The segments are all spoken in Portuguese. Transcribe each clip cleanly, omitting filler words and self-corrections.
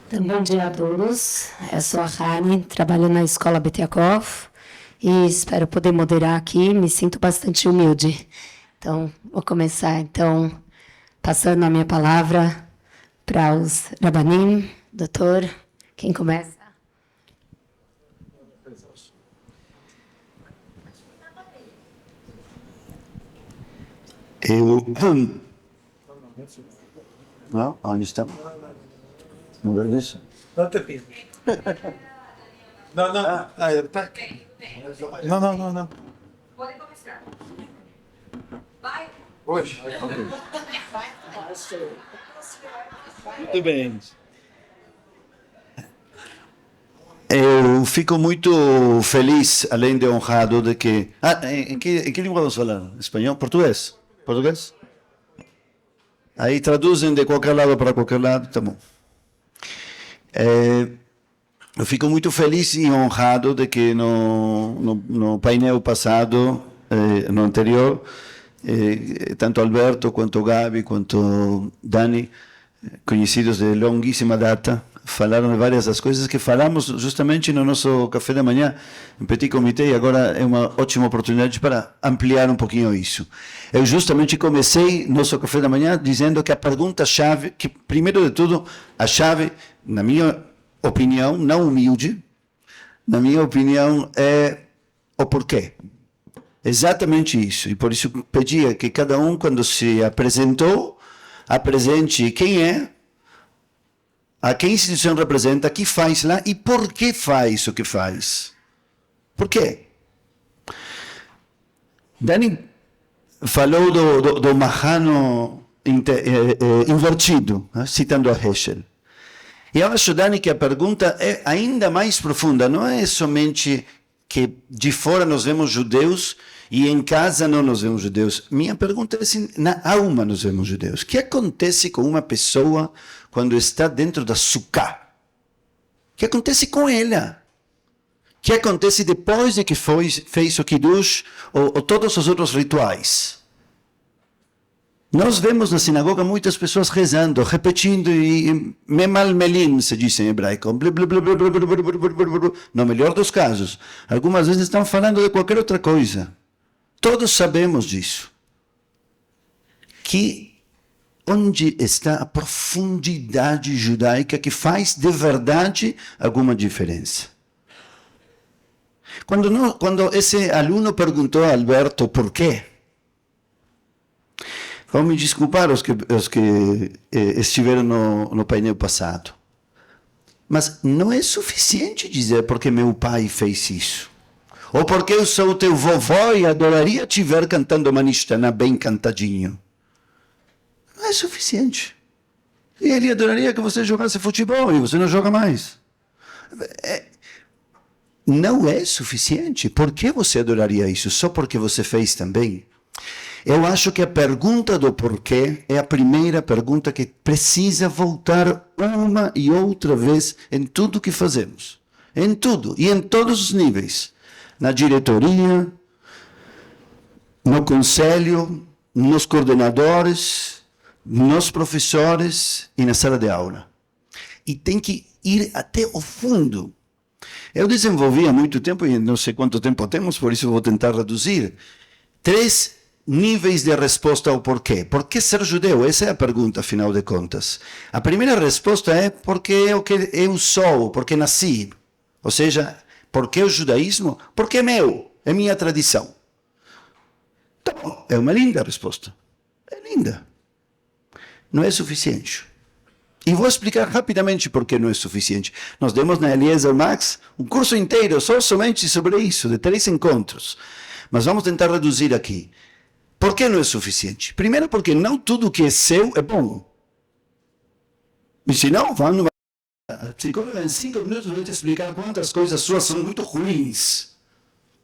Então, bom dia a todos. Eu sou a Rani, trabalho na Escola Betiakov e espero poder moderar aqui. Me sinto bastante humilde. Então, vou começar, passando a minha palavra para os Rabanim. Doutor, quem começa? Não? Onde estamos? Não vejo isso? Não te pido. Não. Tá. Não. Pode começar. Vai. Hoje. Muito bem. Eu fico muito feliz, além de honrado, de que... em que língua vamos falar? Espanhol? Português? Português? Aí traduzem de qualquer lado para qualquer lado, tá bom. Eu fico muito feliz e honrado de que no painel passado, no anterior, tanto Alberto, quanto Gabi, quanto Dani, conhecidos de longuíssima data, falaram de várias das coisas que falamos justamente no nosso café da manhã, em Petit Comité, e agora é uma ótima oportunidade para ampliar um pouquinho isso. Eu justamente comecei nosso café da manhã dizendo que a pergunta-chave, que primeiro de tudo, a chave, na minha opinião, não humilde, na minha opinião, é o porquê. Exatamente isso. E por isso pedia que cada um, quando se apresentou, apresente quem é, a que instituição representa, o que faz lá e por que faz o que faz. Por quê? Dani falou do Mahano invertido, citando a Heschel. E eu acho, Dani, que a pergunta é ainda mais profunda. Não é somente que de fora nós vemos judeus e em casa não nos vemos judeus. Minha pergunta é assim, na alma nós vemos judeus. O que acontece com uma pessoa quando está dentro da sukkah? O que acontece com ela? O que acontece depois de que fez o kiddush ou todos os outros rituais? Nós vemos na sinagoga muitas pessoas rezando, repetindo, e memalmelim, se diz em hebraico. No melhor dos casos. Algumas vezes estão falando de qualquer outra coisa. Todos sabemos disso. Onde está a profundidade judaica que faz de verdade alguma diferença? Quando esse aluno perguntou a Alberto por quê, vão me desculpar os que estiveram no painel passado. Mas não é suficiente dizer porque meu pai fez isso. Ou porque eu sou teu vovô e adoraria te ver cantando Manishtaná bem cantadinho. Não é suficiente. E ele adoraria que você jogasse futebol e você não joga mais. Não é suficiente. Por que você adoraria isso? Só porque você fez também? Eu acho que a pergunta do porquê é a primeira pergunta que precisa voltar uma e outra vez em tudo que fazemos. Em tudo e em todos os níveis. Na diretoria, no conselho, nos coordenadores, nos professores e na sala de aula. E tem que ir até o fundo. Eu desenvolvi há muito tempo, e não sei quanto tempo temos, por isso vou tentar reduzir, 3 níveis de resposta ao porquê. Por que ser judeu? Essa é a pergunta, afinal de contas. A primeira resposta é porque é o que eu sou, porque nasci. Ou seja, por que o judaísmo? Porque é meu, é minha tradição. Então, é uma linda resposta. É linda. Não é suficiente. E vou explicar rapidamente por que não é suficiente. Nós demos na Eliezer Max um curso inteiro somente sobre isso, de 3 encontros. Mas vamos tentar reduzir aqui. Por que não é suficiente? Primeiro porque não tudo que é seu é bom. E se não, vamos numa psicóloga em 5 minutos vou te explicar quantas coisas suas são muito ruins.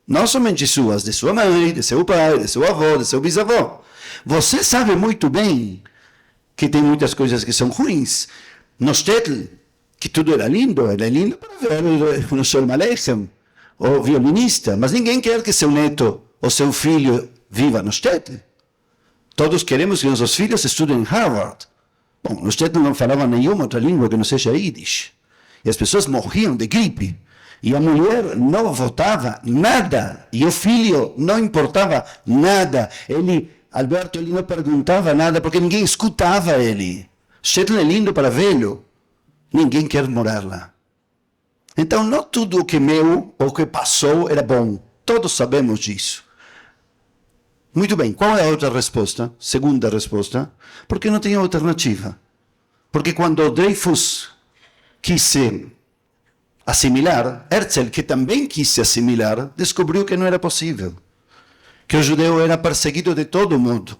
Não somente suas, de sua mãe, de seu pai, de seu avô, de seu bisavô. Você sabe muito bem que tem muitas coisas que são ruins. No Shtetl, que tudo era lindo para ver o Sholem Aleichem, o violinista, mas ninguém quer que seu neto ou seu filho viva no Shtetl. Todos queremos que nossos filhos estudem em Harvard. Bom, no Shtetl não falavam nenhuma outra língua que não seja Yiddish. E as pessoas morriam de gripe. E a mulher não votava nada. E o filho não importava nada. Alberto, ele não perguntava nada porque ninguém escutava ele. Shetland é lindo para velho. Ninguém quer morar lá. Então, não tudo o que meu ou que passou era bom. Todos sabemos disso. Muito bem, qual é a outra resposta? Segunda resposta. Porque não tem alternativa. Porque quando Dreyfus quis se assimilar, Herzl, que também quis se assimilar, descobriu que não era possível. Que o judeu era perseguido de todo mundo.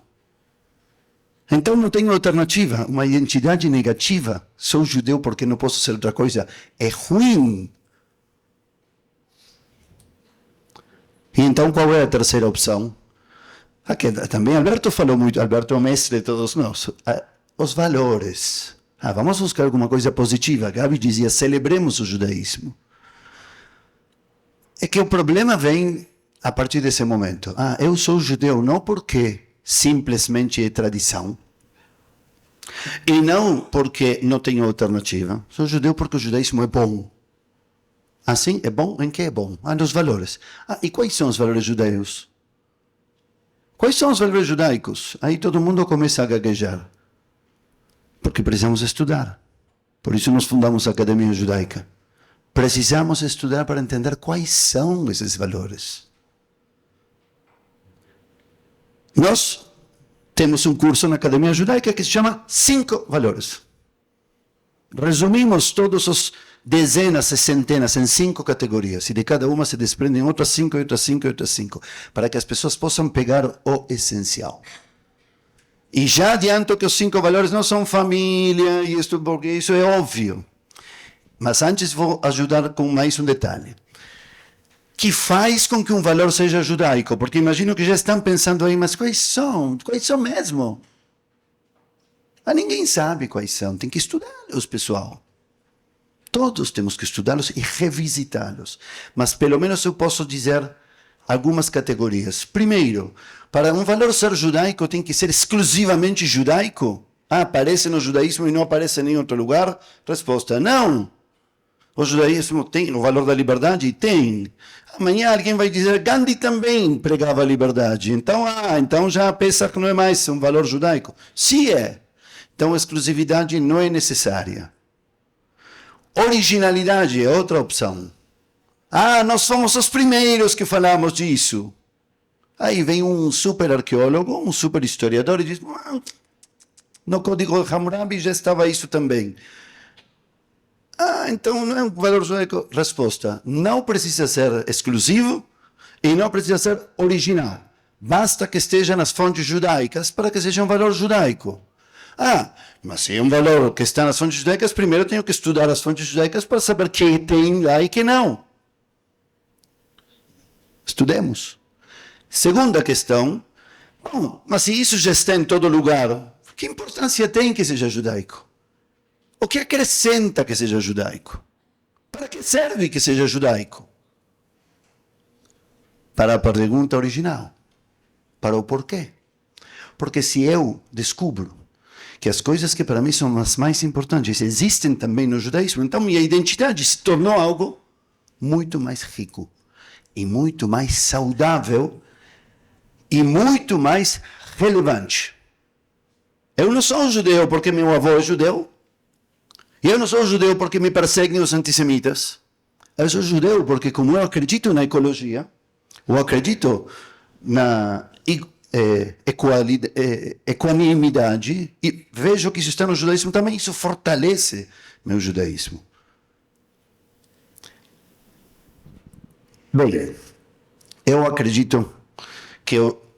Então não tem alternativa. Uma identidade negativa. Sou judeu porque não posso ser outra coisa. É ruim. E então qual é a terceira opção? Aqui, também Alberto falou muito, Alberto é o mestre de todos nós. Os valores. Vamos buscar alguma coisa positiva. Gabi dizia, celebremos o judaísmo. É que o problema vem a partir desse momento. Eu sou judeu não porque simplesmente é tradição. E não porque não tenho alternativa. Sou judeu porque o judaísmo é bom. Assim, é bom? Em que é bom? Nos valores. E quais são os valores judaicos? Quais são os valores judaicos? Aí todo mundo começa a gaguejar. Porque precisamos estudar. Por isso nós fundamos a Academia Judaica. Precisamos estudar para entender quais são esses valores. Nós temos um curso na Academia Judaica que se chama 5 Valores. Resumimos todos os dezenas e centenas em 5 categorias. E de cada uma se desprendem outras 5, outras 5, outras 5. Para que as pessoas possam pegar o essencial. E já adianto que os 5 valores não são família, e isto, porque isso é óbvio. Mas antes vou ajudar com mais um detalhe. Que faz com que um valor seja judaico? Porque imagino que já estão pensando aí, mas quais são? Quais são mesmo? Ninguém sabe quais são, tem que estudá-los, pessoal. Todos temos que estudá-los e revisitá-los. Mas pelo menos eu posso dizer algumas categorias. Primeiro, para um valor ser judaico, tem que ser exclusivamente judaico? Aparece no judaísmo e não aparece em nenhum outro lugar? Resposta, não. O judaísmo tem o valor da liberdade? Tem. Amanhã alguém vai dizer, Gandhi também pregava a liberdade. Então já Pesach não é mais um valor judaico. Sim é. Então a exclusividade não é necessária. Originalidade é outra opção. Nós fomos os primeiros que falamos disso. Aí vem um super arqueólogo, um super historiador e diz, no Código de Hammurabi já estava isso também. Então não é um valor judaico? Resposta, não precisa ser exclusivo e não precisa ser original. Basta que esteja nas fontes judaicas para que seja um valor judaico. Mas se é um valor que está nas fontes judaicas, primeiro tenho que estudar as fontes judaicas para saber que tem lá e que não. Estudemos. Segunda questão, mas se isso já está em todo lugar, que importância tem que seja judaico? O que acrescenta que seja judaico? Para que serve que seja judaico? Para a pergunta original. Para o porquê. Porque se eu descubro que as coisas que para mim são as mais importantes existem também no judaísmo, então minha identidade se tornou algo muito mais rico e muito mais saudável e muito mais relevante. Eu não sou judeu porque meu avô é judeu. E eu não sou judeu porque me perseguem os antissemitas. Eu sou judeu porque, como eu acredito na ecologia, eu acredito na equanimidade, e vejo que isso está no judaísmo também, isso fortalece meu judaísmo. Bem, eu acredito que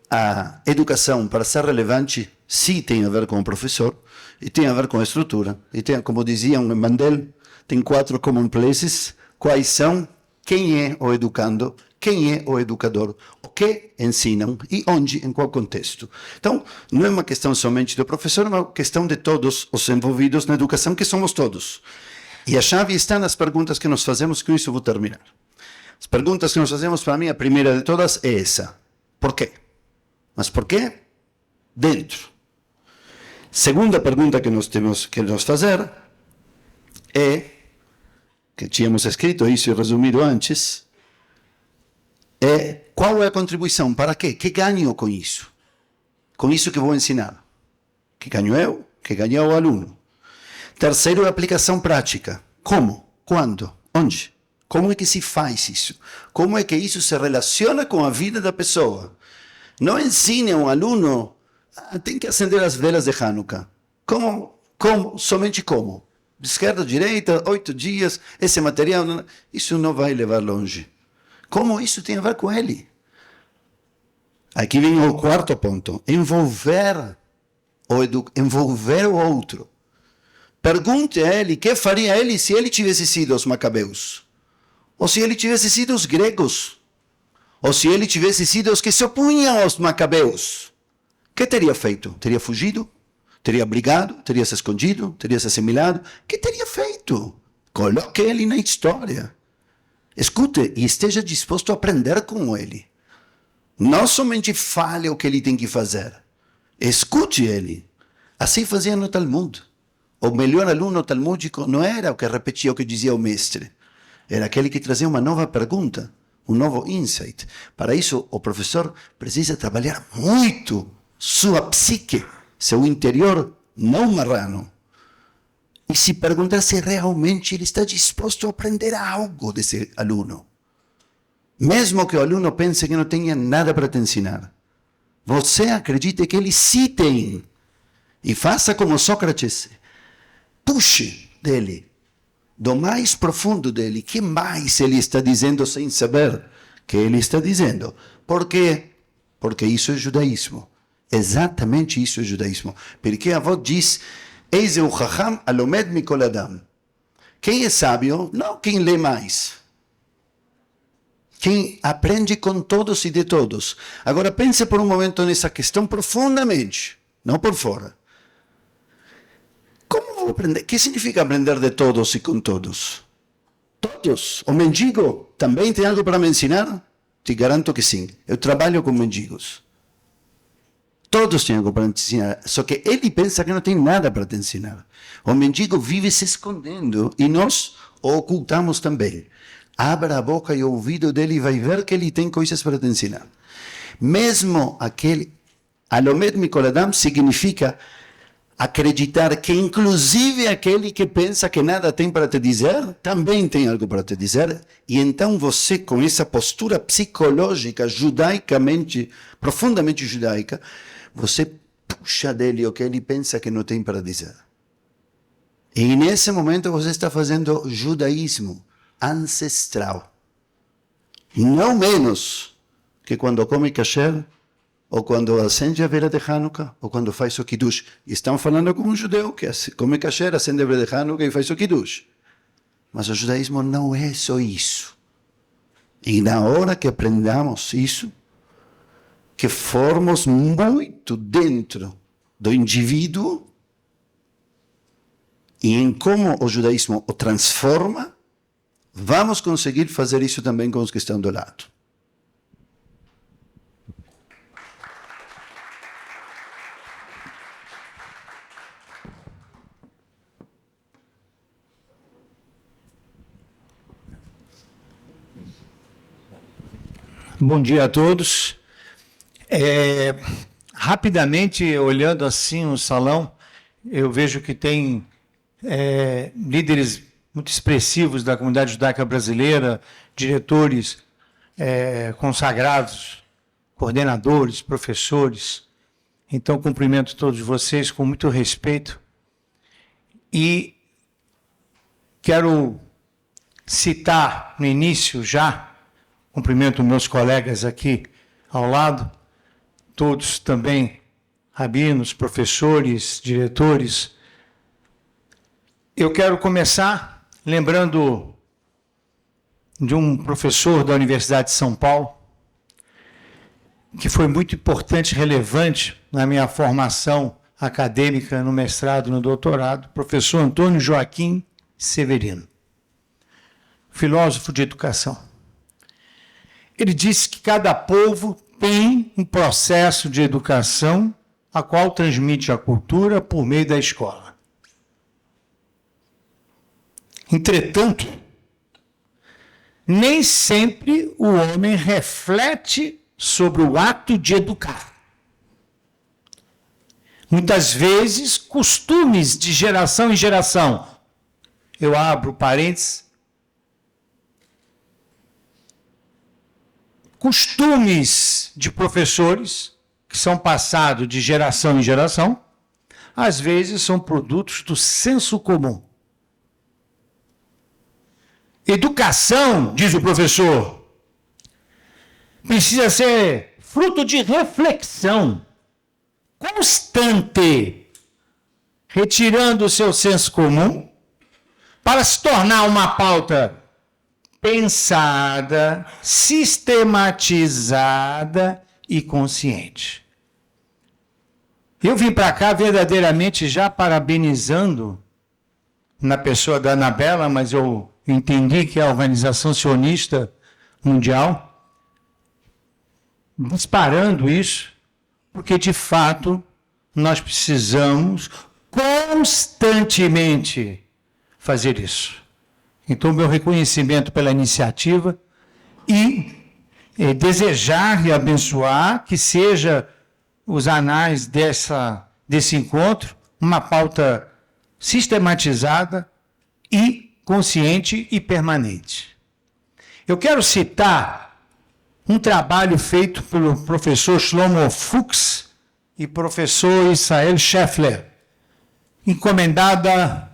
a educação, para ser relevante, sim tem a ver com o professor, e tem a ver com a estrutura. E tem, como diziam Mandel, tem 4 common places. Quais são? Quem é o educando? Quem é o educador? O que ensinam? E onde? Em qual contexto? Então, não é uma questão somente do professor, é uma questão de todos os envolvidos na educação, que somos todos. E a chave está nas perguntas que nós fazemos, com isso eu vou terminar. As perguntas que nós fazemos, para mim, a primeira de todas é essa. Por quê? Mas por quê? Dentro. Segunda pergunta que nós temos que nos fazer é que tínhamos escrito isso e resumido antes, é qual é a contribuição, para quê? Que ganho com isso? Com isso que vou ensinar. Que ganho eu? Que ganha o aluno. Terceiro é a aplicação prática. Como? Quando? Onde? Como é que se faz isso? Como é que isso se relaciona com a vida da pessoa? Não ensine a um aluno, tem que acender as velas de Hanukkah. Como? Somente como? De esquerda à direita, 8 dias, esse material, isso não vai levar longe. Como isso tem a ver com ele? Aqui vem o quarto ponto. Envolver o outro. Pergunte a ele o que faria ele se ele tivesse sido os macabeus. Ou se ele tivesse sido os gregos. Ou se ele tivesse sido os que se opunham aos macabeus. O que teria feito? Teria fugido? Teria brigado? Teria se escondido? Teria se assimilado? O que teria feito? Coloque ele na história. Escute e esteja disposto a aprender com ele. Não somente fale o que ele tem que fazer. Escute ele. Assim fazia no Talmud. O melhor aluno talmúdico não era o que repetia o que dizia o mestre. Era aquele que trazia uma nova pergunta, um novo insight. Para isso, o professor precisa trabalhar muito sua psique, seu interior não marrano. E se perguntar se realmente ele está disposto a aprender algo desse aluno. Mesmo que o aluno pense que não tenha nada para te ensinar. Você acredite que ele sim tem. E faça como Sócrates. Puxe dele. Do mais profundo dele. Que mais ele está dizendo sem saber que ele está dizendo? Por quê? Porque isso é judaísmo. Exatamente isso é judaísmo. Porque a avó diz, eis o chacham alomed mikol adam. Quem é sábio? Não quem lê mais. Quem aprende com todos e de todos. Agora pense por um momento nessa questão profundamente, não por fora. Como vou aprender? O que significa aprender de todos e com todos? Todos. O mendigo também tem algo para me ensinar? Te garanto que sim. Eu trabalho com mendigos. Todos têm algo para te ensinar, só que ele pensa que não tem nada para te ensinar. O mendigo vive se escondendo e nós o ocultamos também. Abra a boca e o ouvido dele e vai ver que ele tem coisas para te ensinar. Mesmo aquele, alomed mikol adam significa acreditar que inclusive aquele que pensa que nada tem para te dizer, também tem algo para te dizer. E então você, com essa postura psicológica, judaicamente, profundamente judaica, você puxa dele o que ele pensa que não tem para dizer. E nesse momento você está fazendo judaísmo ancestral. Não menos que quando come kasher, ou quando acende a vela de Hanukkah, ou quando faz o Kiddush. E estão falando com um judeu que come kasher, acende a vela de Hanukkah e faz o Kiddush. Mas o judaísmo não é só isso. E na hora que aprendamos isso, que formos muito dentro do indivíduo e em como o judaísmo o transforma, vamos conseguir fazer isso também com os que estão do lado. Bom dia a todos. Rapidamente, olhando assim o salão, eu vejo que tem líderes muito expressivos da comunidade judaica brasileira, diretores consagrados, coordenadores, professores. Então, cumprimento todos vocês com muito respeito. E quero citar no início já, cumprimento meus colegas aqui ao lado, todos também rabinos, professores, diretores. Eu quero começar lembrando de um professor da Universidade de São Paulo, que foi muito importante e relevante na minha formação acadêmica, no mestrado e no doutorado, professor Antônio Joaquim Severino, filósofo de educação. Ele disse que cada povo tem um processo de educação a qual transmite a cultura por meio da escola. Entretanto, nem sempre o homem reflete sobre o ato de educar. Muitas vezes, costumes de geração em geração. Eu abro parênteses. Costumes de professores que são passados de geração em geração, às vezes são produtos do senso comum. Educação, diz o professor, precisa ser fruto de reflexão constante, retirando o seu senso comum para se tornar uma pauta pensada, sistematizada e consciente. Eu vim para cá verdadeiramente já parabenizando na pessoa da Anabela, mas eu entendi que a Organização Sionista Mundial, disparando isso, porque de fato nós precisamos constantemente fazer isso. Então, meu reconhecimento pela iniciativa e desejar e abençoar que seja os anais desse encontro uma pauta sistematizada e consciente e permanente. Eu quero citar um trabalho feito pelo professor Shlomo Fuchs e professor Israel Scheffler, encomendada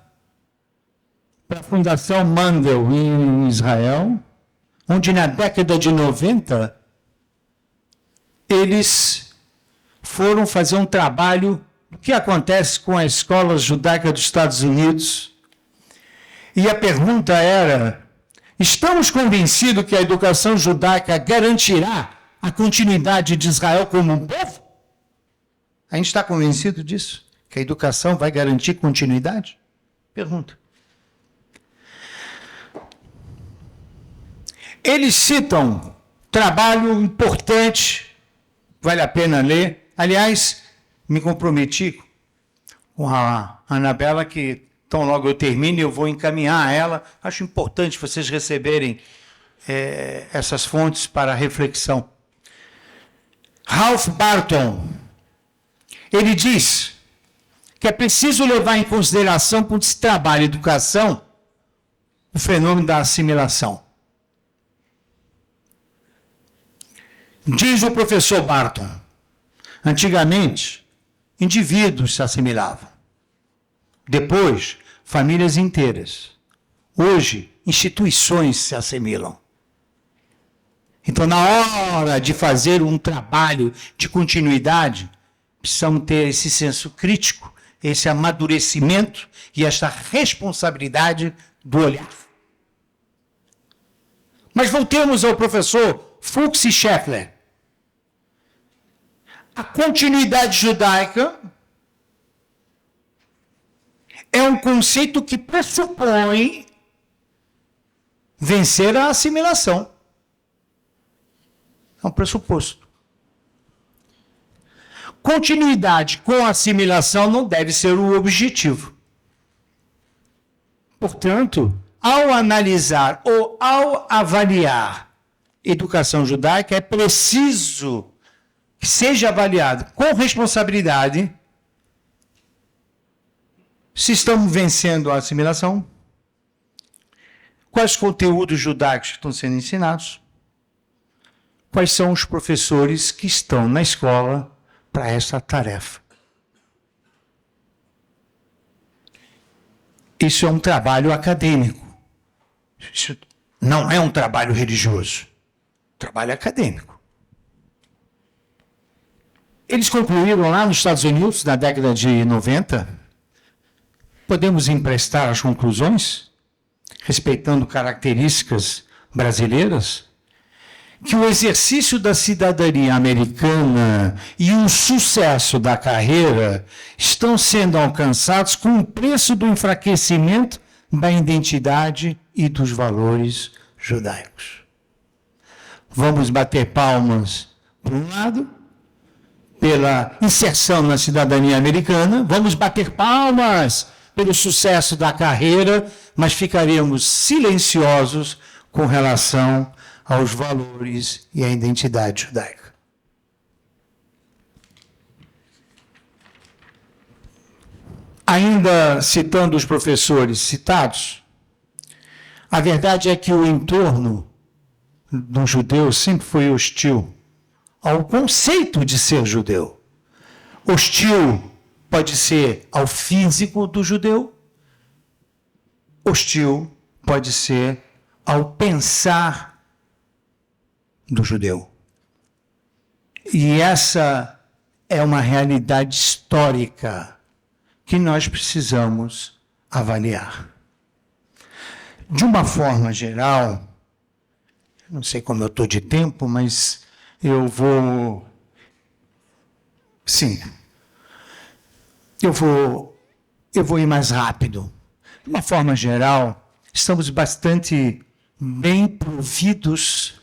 para a Fundação Mandel em Israel, onde na década de 90 eles foram fazer um trabalho do que acontece com a escola judaica dos Estados Unidos. E a pergunta era: estamos convencidos que a educação judaica garantirá a continuidade de Israel como um povo? A gente está convencido disso? Que a educação vai garantir continuidade? Pergunta. Eles citam trabalho importante, vale a pena ler. Aliás, me comprometi com a Anabela que tão logo eu termine, eu vou encaminhar a ela. Acho importante vocês receberem essas fontes para reflexão. Ralph Barton, ele diz que é preciso levar em consideração, quando se trabalha educação, o fenômeno da assimilação. Diz o professor Barton, antigamente, indivíduos se assimilavam. Depois, famílias inteiras. Hoje, instituições se assimilam. Então, na hora de fazer um trabalho de continuidade, precisamos ter esse senso crítico, esse amadurecimento e esta responsabilidade do olhar. Mas voltemos ao professor Fuchs e Scheffler. A continuidade judaica é um conceito que pressupõe vencer a assimilação. É um pressuposto. Continuidade com assimilação não deve ser o objetivo. Portanto, ao analisar ou ao avaliar educação judaica, é preciso que seja avaliado com responsabilidade se estamos vencendo a assimilação, quais conteúdos judaicos estão sendo ensinados, quais são os professores que estão na escola para essa tarefa. Isso é um trabalho acadêmico. Isso não é um trabalho religioso. Trabalho acadêmico. Eles concluíram lá nos Estados Unidos, na década de 90, podemos emprestar as conclusões, respeitando características brasileiras, que o exercício da cidadania americana e o sucesso da carreira estão sendo alcançados com o preço do enfraquecimento da identidade e dos valores judaicos. Vamos bater palmas, por um lado, pela inserção na cidadania americana, vamos bater palmas pelo sucesso da carreira, mas ficaremos silenciosos com relação aos valores e à identidade judaica. Ainda citando os professores citados, a verdade é que o entorno do judeu sempre foi hostil ao conceito de ser judeu. Hostil pode ser ao físico do judeu, hostil pode ser ao pensar do judeu. E essa é uma realidade histórica que nós precisamos avaliar. De uma forma geral, não sei como eu estou de tempo, mas eu vou... Sim. Eu vou ir mais rápido. De uma forma geral, estamos bastante bem providos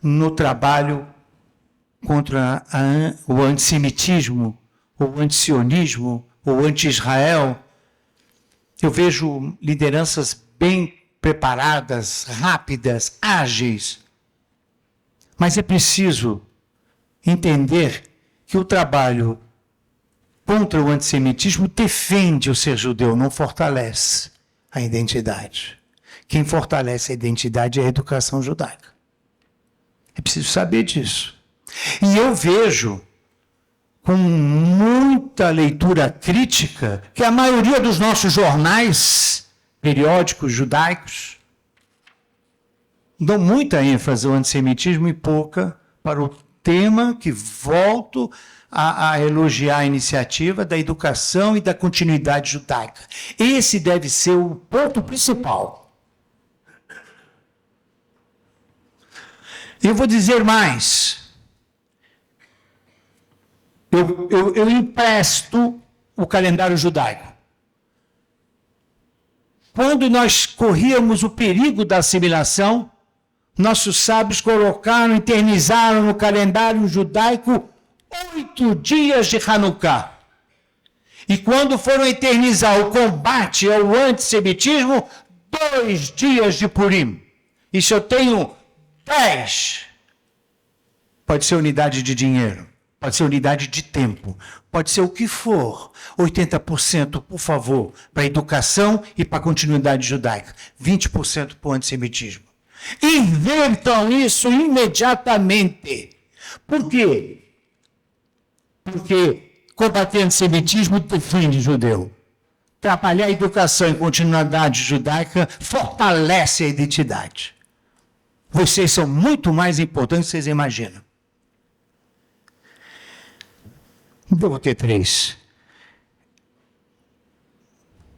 no trabalho contra o antissemitismo, o antisionismo, o anti-Israel. Eu vejo lideranças bem preparadas, rápidas, ágeis. Mas é preciso entender que o trabalho contra o antissemitismo defende o ser judeu, não fortalece a identidade. Quem fortalece a identidade é a educação judaica. É preciso saber disso. E eu vejo com muita leitura crítica que a maioria dos nossos jornais, periódicos judaicos, dão muita ênfase ao antissemitismo e pouca para o tema que volto a elogiar a iniciativa da educação e da continuidade judaica. Esse deve ser o ponto principal. Eu vou dizer mais. Eu empresto o calendário judaico. Quando nós corríamos o perigo da assimilação, nossos sábios colocaram, eternizaram no calendário judaico 8 dias de Hanukkah. E quando foram eternizar o combate ao antissemitismo, 2 dias de Purim. E se eu tenho 10, pode ser unidade de dinheiro, pode ser unidade de tempo, pode ser o que for. 80%, por favor, para a educação e para a continuidade judaica. 20% para o antissemitismo. Invertam isso imediatamente. Por quê? Porque combater antissemitismo defende judeu. Trabalhar a educação e continuidade judaica fortalece a identidade. Vocês são muito mais importantes do que vocês imaginam. Vou ter 3.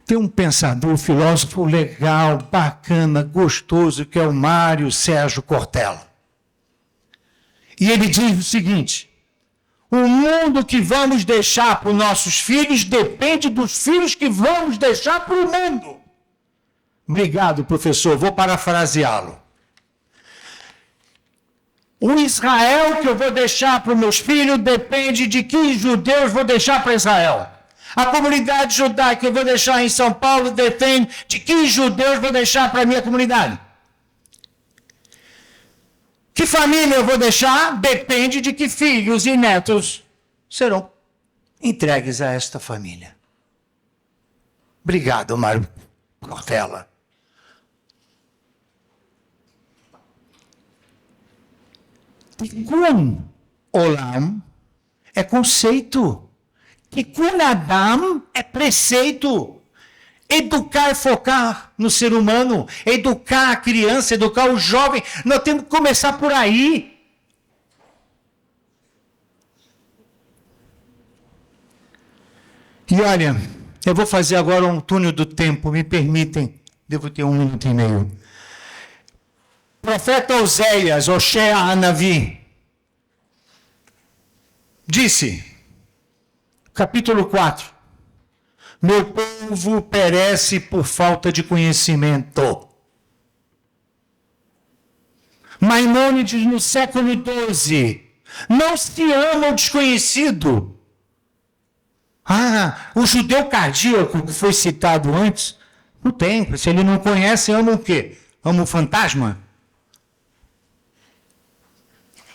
Tem um pensador, um filósofo legal, bacana, gostoso, que é o Mário Sérgio Cortella. E ele diz o seguinte: o mundo que vamos deixar para os nossos filhos depende dos filhos que vamos deixar para o mundo. Obrigado, professor. Vou parafraseá-lo. O Israel que eu vou deixar para os meus filhos depende de que judeus vou deixar para Israel. A comunidade judaica que eu vou deixar em São Paulo depende de que judeus vou deixar para a minha comunidade. Que família eu vou deixar depende de que filhos e netos serão entregues a esta família. Obrigado, Mário Cortella. Tikkun Olam é conceito. Tikkun Adam é preceito. Educar e focar no ser humano, educar a criança, educar o jovem, nós temos que começar por aí. E olha, eu vou fazer agora um túnel do tempo, me permitem, devo ter 1 minuto e meio. Profeta Oséias, Oshea Hanavi, disse, capítulo 4, meu povo perece por falta de conhecimento. Maimônides, no século XII, não se ama o desconhecido. O judeu cardíaco que foi citado antes, não tem, se ele não conhece, ama o quê? ama o fantasma?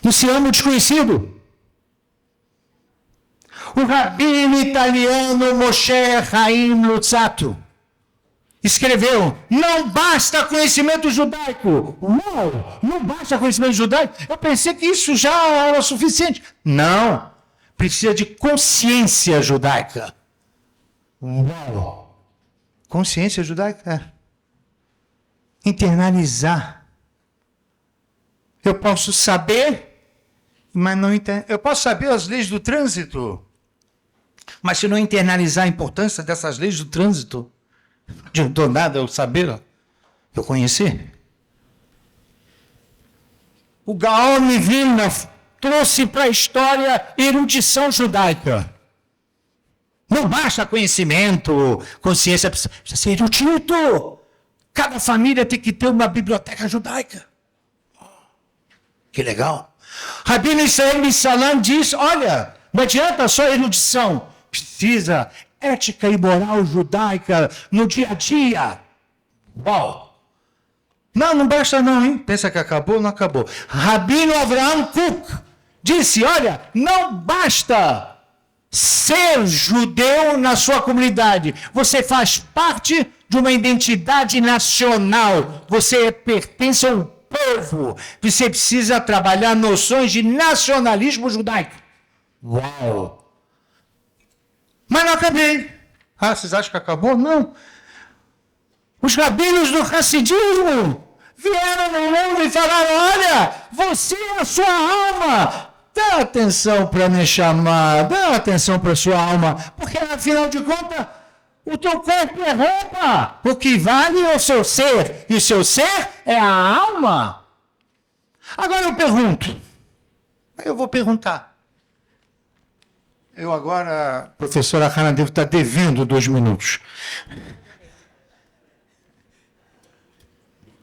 Não se ama o desconhecido. O rabino italiano Moshe Chaim Luzzatto escreveu: não basta conhecimento judaico. Não basta conhecimento judaico. Eu pensei que isso já era o suficiente. Não, precisa de consciência judaica. Consciência judaica? Internalizar. Eu posso saber, mas não entender. Eu posso saber as leis do trânsito, mas se não internalizar a importância dessas leis do trânsito, não adiantou nada eu saber, eu conhecer. O Gaon Vilna trouxe para a história erudição judaica. Não basta conhecimento, consciência, precisa ser erudito. Cada família tem que ter uma biblioteca judaica. Que legal. Rabino Israel Salam diz, olha, não adianta só erudição, precisa ética e moral judaica no dia a dia. Uau! Não basta não, hein? Pensa que acabou? Não acabou. Rabino Avraham Kuk disse, olha, não basta ser judeu na sua comunidade. Você faz parte de uma identidade nacional. Você pertence a um povo. Você precisa trabalhar noções de nacionalismo judaico. Uau! Mas não acabei. Vocês acham que acabou? Não. Os rabinos do Hassidismo vieram no mundo e falaram, olha, você é a sua alma. Dá atenção para me chamar, dá atenção para a sua alma, porque afinal de contas, o teu corpo é roupa. O que vale é o seu ser, e o seu ser é a alma. Agora eu pergunto, eu vou perguntar. Eu agora, professora Hannah, devo estar devendo 2 minutos.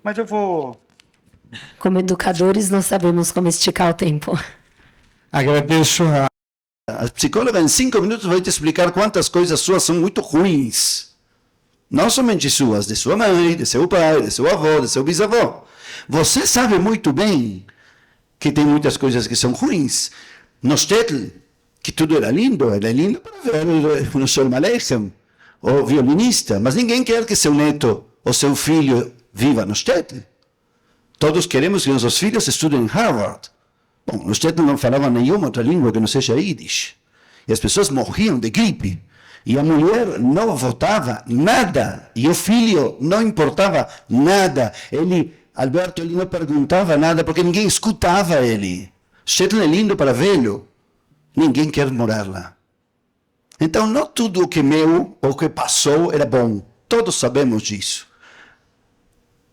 Mas eu vou... Como educadores, não sabemos como esticar o tempo. Agradeço A psicóloga em 5 minutos vai te explicar quantas coisas suas são muito ruins. Não somente suas, de sua mãe, de seu pai, de seu avô, de seu bisavô. Você sabe muito bem que tem muitas coisas que são ruins. No Shtetl, que tudo era lindo para ver o Sholem Aleichem, o violinista, mas ninguém quer que seu neto ou seu filho viva no Shtetl. Todos queremos que nossos filhos estudem em Harvard. Bom, no Shtetl não falavam nenhuma outra língua que não seja Yiddish. E as pessoas morriam de gripe. E a mulher não votava nada. E o filho não importava nada. Alberto, ele não perguntava nada porque ninguém escutava ele. Shtetl é lindo para velho. Ninguém quer morar lá. Então, não tudo o que meu ou que passou era bom. Todos sabemos disso.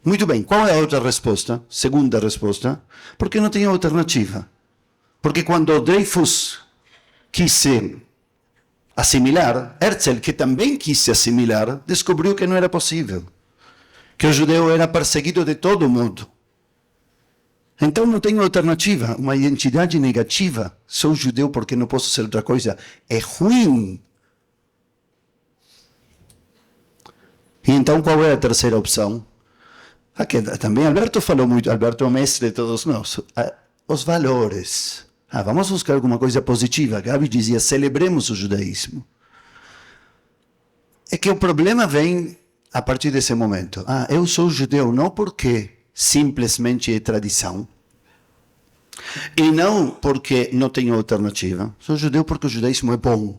Muito bem, qual é a outra resposta? Segunda resposta. Porque não tem alternativa. Porque quando Dreyfus quis se assimilar, Herzl, que também quis se assimilar, descobriu que não era possível. Que o judeu era perseguido de todo mundo. Então não tem alternativa, uma identidade negativa. Sou judeu porque não posso ser outra coisa. É ruim. E então qual é a terceira opção? Aqui, também Alberto falou muito, Alberto é o mestre de todos nós. Os valores. Vamos buscar alguma coisa positiva. Gabi dizia, celebremos o judaísmo. É que o problema vem a partir desse momento. Eu sou judeu não porque simplesmente é tradição. E não porque não tenho alternativa. Sou judeu porque o judaísmo é bom.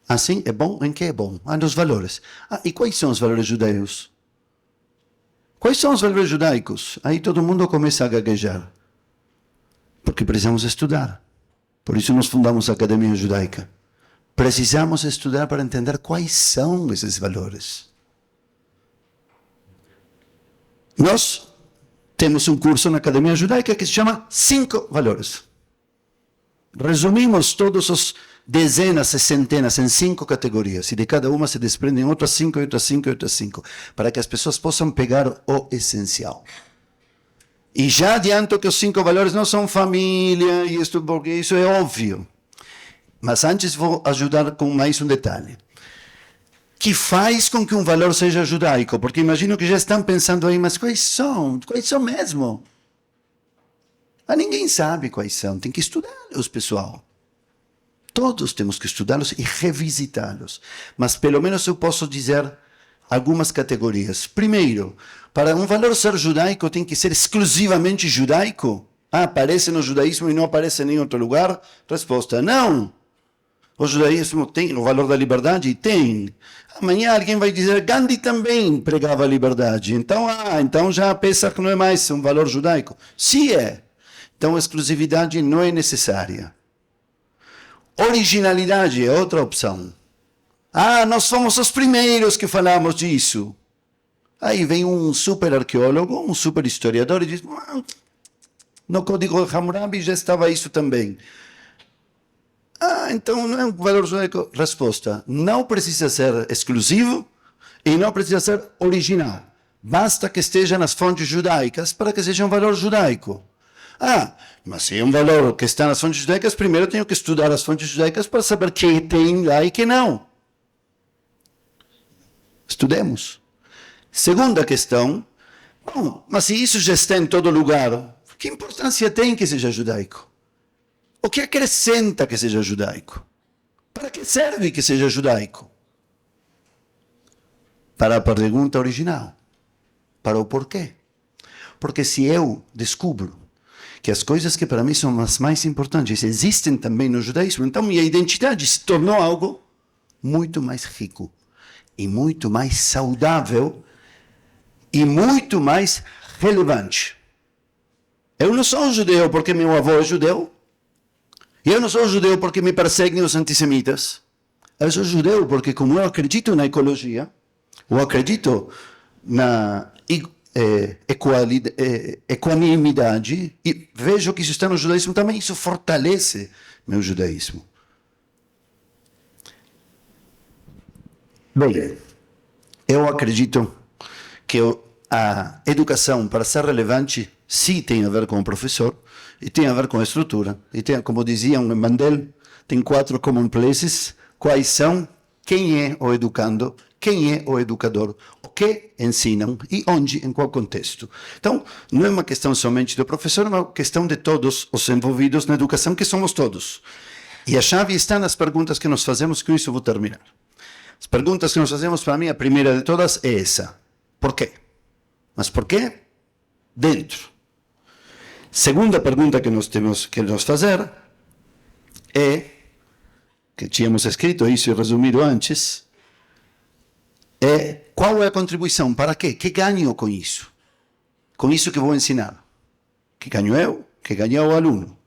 Assim, é bom? Em que é bom? Nos valores. E quais são os valores judaicos? Quais são os valores judaicos? Aí todo mundo começa a gaguejar. Porque precisamos estudar. Por isso nós fundamos a Academia Judaica. Precisamos estudar para entender quais são esses valores. Nós temos um curso na Academia Judaica que se chama 5 Valores. Resumimos todos os dezenas e centenas em 5 categorias. E de cada uma se desprendem outras 5, outras 5, outras 5. Para que as pessoas possam pegar o essencial. E já adianto que os 5 valores não são família, porque isso é óbvio. Mas antes vou ajudar com mais um detalhe. que faz com que um valor seja judaico? Porque imagino que já estão pensando aí, mas quais são? Quais são mesmo? Mas ninguém sabe quais são, tem que estudá-los, pessoal. Todos temos que estudá-los e revisitá-los. Mas pelo menos eu posso dizer algumas categorias. Primeiro, para um valor ser judaico, tem que ser exclusivamente judaico? Aparece no judaísmo e não aparece em nenhum outro lugar? Resposta, não. O judaísmo tem o valor da liberdade? Tem. Amanhã alguém vai dizer, Gandhi também pregava a liberdade. Então já Pesach não é mais um valor judaico. Sim é. Então a exclusividade não é necessária. Originalidade é outra opção. Nós fomos os primeiros que falamos disso. Aí vem um super arqueólogo, um super historiador e diz, no Código de Hammurabi já estava isso também. Então não é um valor judaico? Resposta, não precisa ser exclusivo e não precisa ser original. Basta que esteja nas fontes judaicas para que seja um valor judaico. Mas se é um valor que está nas fontes judaicas, primeiro eu tenho que estudar as fontes judaicas para saber que tem lá e que não. Estudemos. Segunda questão, mas se isso já está em todo lugar, que importância tem que seja judaico? O que acrescenta que seja judaico? Para que serve que seja judaico? Para a pergunta original. Para o porquê. Porque se eu descubro que as coisas que para mim são as mais importantes existem também no judaísmo, então minha identidade se tornou algo muito mais rico e muito mais saudável e muito mais relevante. Eu não sou judeu porque meu avô é judeu. Eu não sou judeu porque me perseguem os antissemitas. Eu sou judeu porque, como eu acredito na ecologia, eu acredito na equanimidade, e vejo que isso está no judaísmo também, isso fortalece meu judaísmo. Bem, eu acredito que a educação, para ser relevante, sim tem a ver com o professor, e tem a ver com a estrutura. E tem, como diziam Mandel, tem 4 common places. Quais são? Quem é o educando? Quem é o educador? O que ensinam? E onde? Em qual contexto? Então, não é uma questão somente do professor, é uma questão de todos os envolvidos na educação, que somos todos. E a chave está nas perguntas que nos fazemos, com isso vou terminar. As perguntas que nos fazemos, para mim, a primeira de todas é essa. Por quê? Mas por quê? Dentro. Segunda pergunta que nós temos que nos fazer é, que tínhamos escrito isso e resumido antes, é qual é a contribuição, para quê? Que ganho com isso? Com isso que vou ensinar. Que ganho eu? Que ganha o aluno?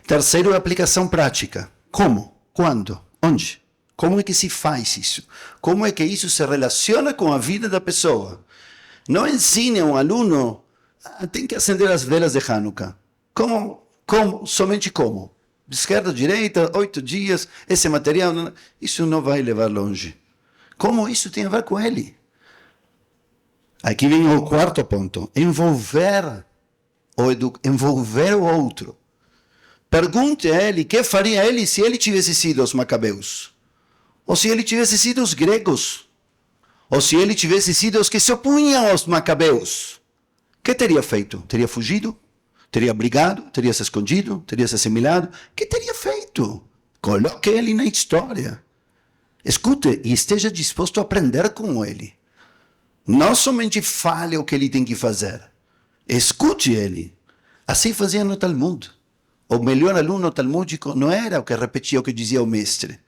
Terceiro, a aplicação prática. Como? Quando? Onde? Como é que se faz isso? Como é que isso se relaciona com a vida da pessoa? Não ensine a um aluno, tem que acender as velas de Hanukkah. Como? Somente como? De esquerda, direita, 8 dias, esse material, isso não vai levar longe. Como isso tem a ver com ele? Aqui vem o quarto ponto. Envolver o outro. Pergunte a ele, o que faria ele se ele tivesse sido os macabeus? Ou se ele tivesse sido os gregos? Ou se ele tivesse sido os que se opunham aos macabeus? O que teria feito? Teria fugido? Teria brigado? Teria se escondido? Teria se assimilado? O que teria feito? Coloque ele na história. Escute e esteja disposto a aprender com ele. Não somente fale o que ele tem que fazer. Escute ele. Assim fazia no Talmud. O melhor aluno talmúdico não era o que repetia o que dizia o mestre.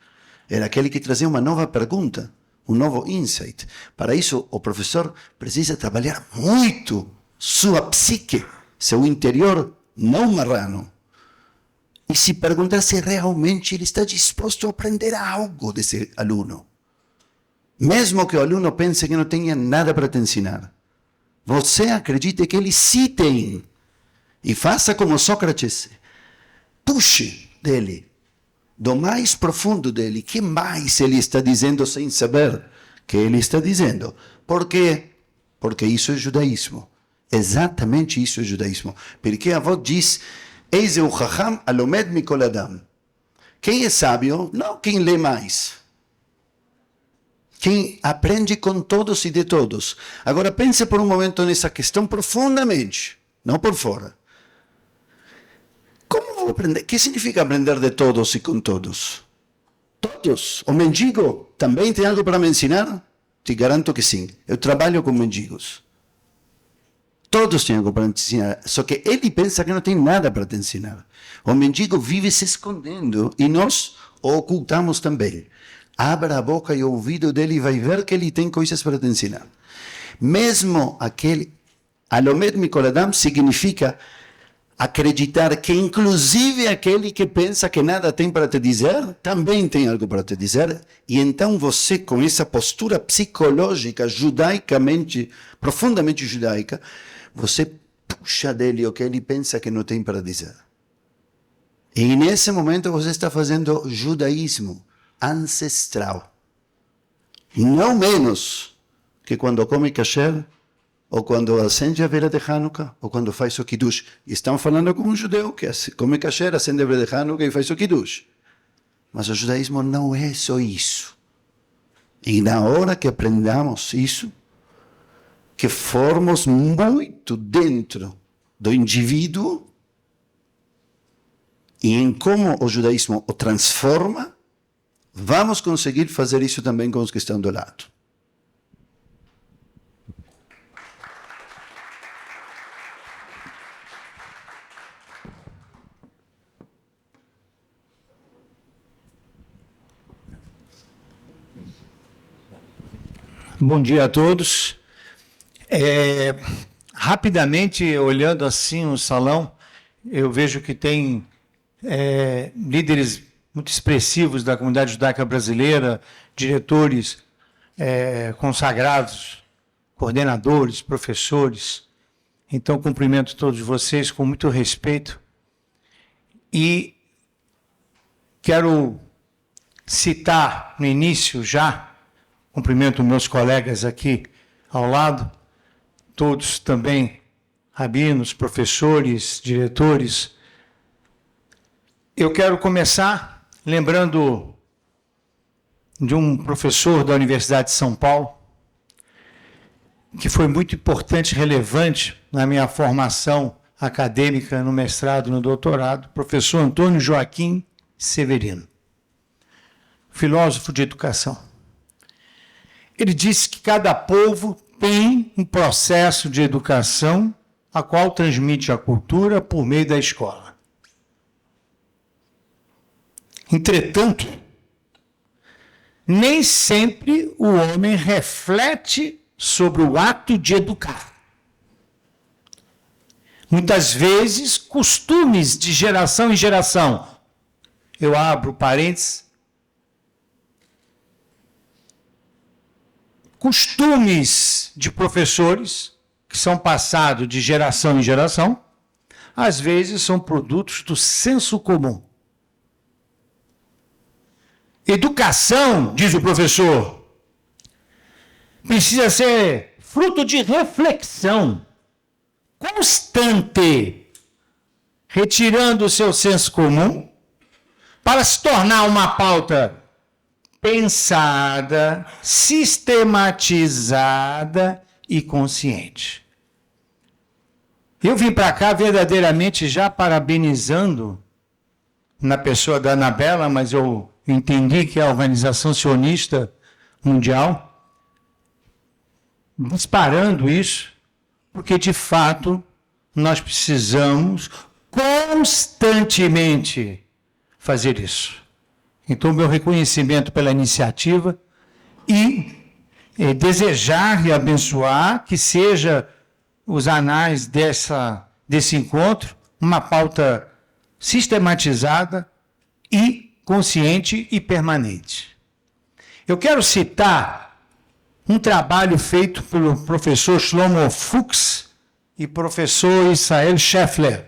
Era aquele que trazia uma nova pergunta, um novo insight. Para isso, o professor precisa trabalhar muito sua psique, seu interior não marrano. E se perguntar se realmente ele está disposto a aprender algo desse aluno. Mesmo que o aluno pense que não tenha nada para te ensinar. Você acredite que ele sim tem. E faça como Sócrates. Puxe dele, do mais profundo dele, que mais ele está dizendo sem saber que ele está dizendo. Por quê? Porque isso é judaísmo. Exatamente isso é judaísmo. Porque a avó diz, eis o chacham alomed mikol adam. Quem é sábio? Não quem lê mais. Quem aprende com todos e de todos. Agora pense por um momento nessa questão profundamente, não por fora. Como vou aprender? O que significa aprender de todos e com todos? Todos. O mendigo também tem algo para me ensinar? Te garanto que sim. Eu trabalho com mendigos. Todos têm algo para te ensinar. Só que ele pensa que não tem nada para te ensinar. O mendigo vive se escondendo e nós o ocultamos também. Abra a boca e o ouvido dele e vai ver que ele tem coisas para te ensinar. Mesmo aquele Alomet Mikol Adam significa acreditar que inclusive aquele que pensa que nada tem para te dizer, também tem algo para te dizer. E então você, com essa postura psicológica, judaicamente, profundamente judaica, você puxa dele o que ele pensa que não tem para dizer. E nesse momento você está fazendo judaísmo ancestral. Não menos que quando come kasher, ou quando acende a vela de Hanukkah, ou quando faz o Kiddush. E estamos falando com um judeu que come kasher, acende a vela de Hanukkah e faz o Kiddush. Mas o judaísmo não é só isso. E na hora que aprendamos isso, que formos muito dentro do indivíduo, e em como o judaísmo o transforma, vamos conseguir fazer isso também com os que estão do lado. Bom dia a todos. Rapidamente, olhando assim o salão, eu vejo que tem líderes muito expressivos da comunidade judaica brasileira, diretores consagrados, coordenadores, professores. Então, cumprimento todos vocês com muito respeito. E quero citar no início já, cumprimento meus colegas aqui ao lado, todos também rabinos, professores, diretores. Eu quero começar lembrando de um professor da Universidade de São Paulo, que foi muito importante, relevante na minha formação acadêmica, no mestrado, no doutorado, professor Antônio Joaquim Severino, filósofo de educação. Ele disse que cada povo tem um processo de educação a qual transmite a cultura por meio da escola. Entretanto, nem sempre o homem reflete sobre o ato de educar. Muitas vezes, costumes de geração em geração. Eu abro parênteses. Costumes de professores, que são passados de geração em geração, às vezes são produtos do senso comum. Educação, diz o professor, precisa ser fruto de reflexão constante, retirando o seu senso comum, para se tornar uma pauta pensada, sistematizada e consciente. Eu vim para cá verdadeiramente já parabenizando na pessoa da Anabela, mas eu entendi que a Organização Sionista Mundial, disparando isso, porque de fato nós precisamos constantemente fazer isso. Então, meu reconhecimento pela iniciativa e desejar e abençoar que seja os anais desse encontro uma pauta sistematizada e consciente e permanente. Eu quero citar um trabalho feito pelo professor Shlomo Fuchs e professor Israel Scheffler,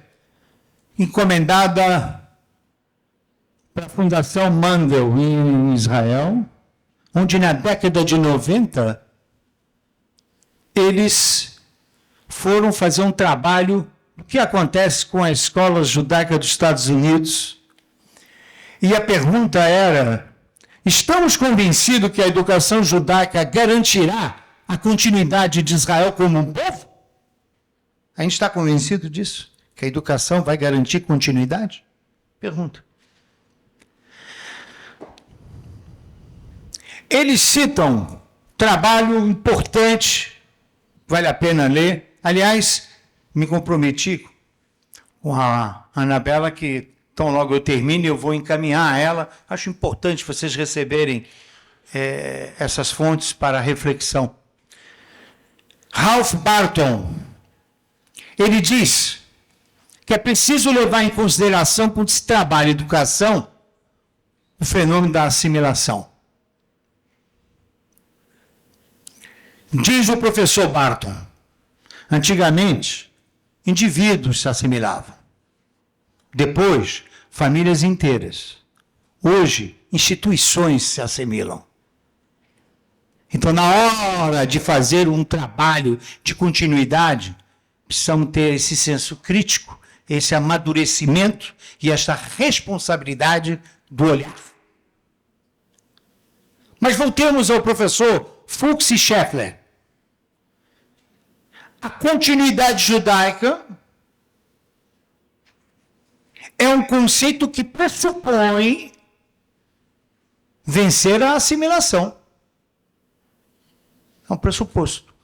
encomendada para a Fundação Mandel em Israel, onde na década de 90 eles foram fazer um trabalho do que acontece com a escola judaica dos Estados Unidos. E a pergunta era, Estamos convencidos que a educação judaica garantirá a continuidade de Israel como um povo? A gente está convencido disso? Que a educação vai garantir continuidade? Pergunta. Eles citam trabalho importante, vale a pena ler. Aliás, me comprometi com a Anabela que tão logo eu termine, eu vou encaminhar a ela. Acho importante vocês receberem essas fontes para reflexão. Ralph Barton, ele diz que é preciso levar em consideração, quando se trabalha em educação, o fenômeno da assimilação. Diz o professor Barton, antigamente, indivíduos se assimilavam. Depois, famílias inteiras. Hoje, instituições se assimilam. Então, na hora de fazer um trabalho de continuidade, precisamos ter esse senso crítico, esse amadurecimento e esta responsabilidade do olhar. Mas voltemos ao professor Fuchs e Scheffler. A continuidade judaica é um conceito que pressupõe vencer a assimilação. É um pressuposto.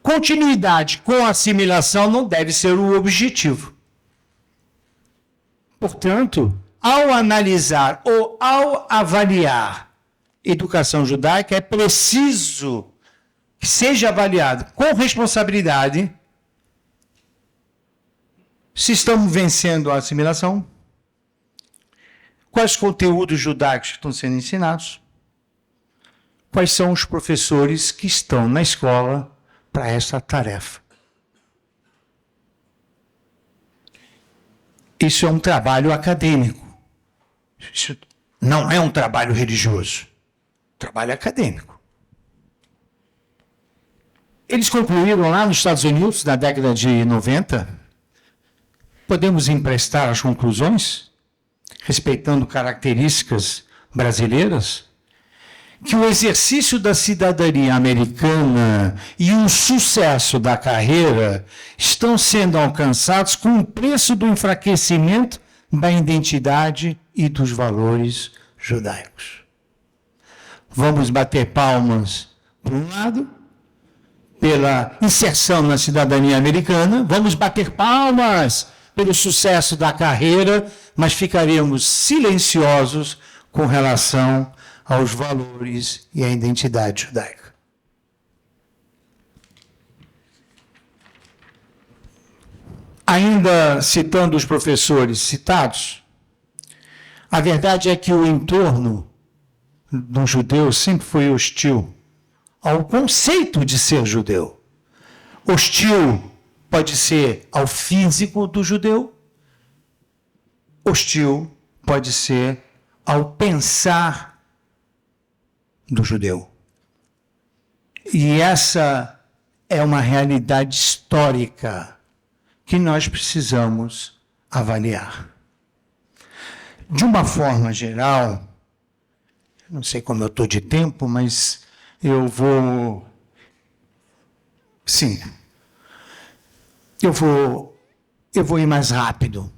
Continuidade com assimilação não deve ser o objetivo. Portanto, ao analisar ou ao avaliar educação judaica, é preciso que seja avaliado com responsabilidade se estamos vencendo a assimilação, quais conteúdos judaicos estão sendo ensinados, quais são os professores que estão na escola para essa tarefa. Isso é um trabalho acadêmico. Isso não é um trabalho religioso. Trabalho acadêmico. Eles concluíram lá nos Estados Unidos, na década de 90, podemos emprestar as conclusões, respeitando características brasileiras, que o exercício da cidadania americana e o sucesso da carreira estão sendo alcançados com o preço do enfraquecimento da identidade e dos valores judaicos. Vamos bater palmas, por um lado, pela inserção na cidadania americana, vamos bater palmas pelo sucesso da carreira, mas ficaremos silenciosos com relação aos valores e à identidade judaica. Ainda citando os professores citados, a verdade é que o entorno do judeu sempre foi hostil ao conceito de ser judeu. Hostil pode ser ao físico do judeu, hostil pode ser ao pensar do judeu. E essa é uma realidade histórica que nós precisamos avaliar. De uma forma geral, não sei como eu estou de tempo, mas eu vou... Sim. Eu vou ir mais rápido.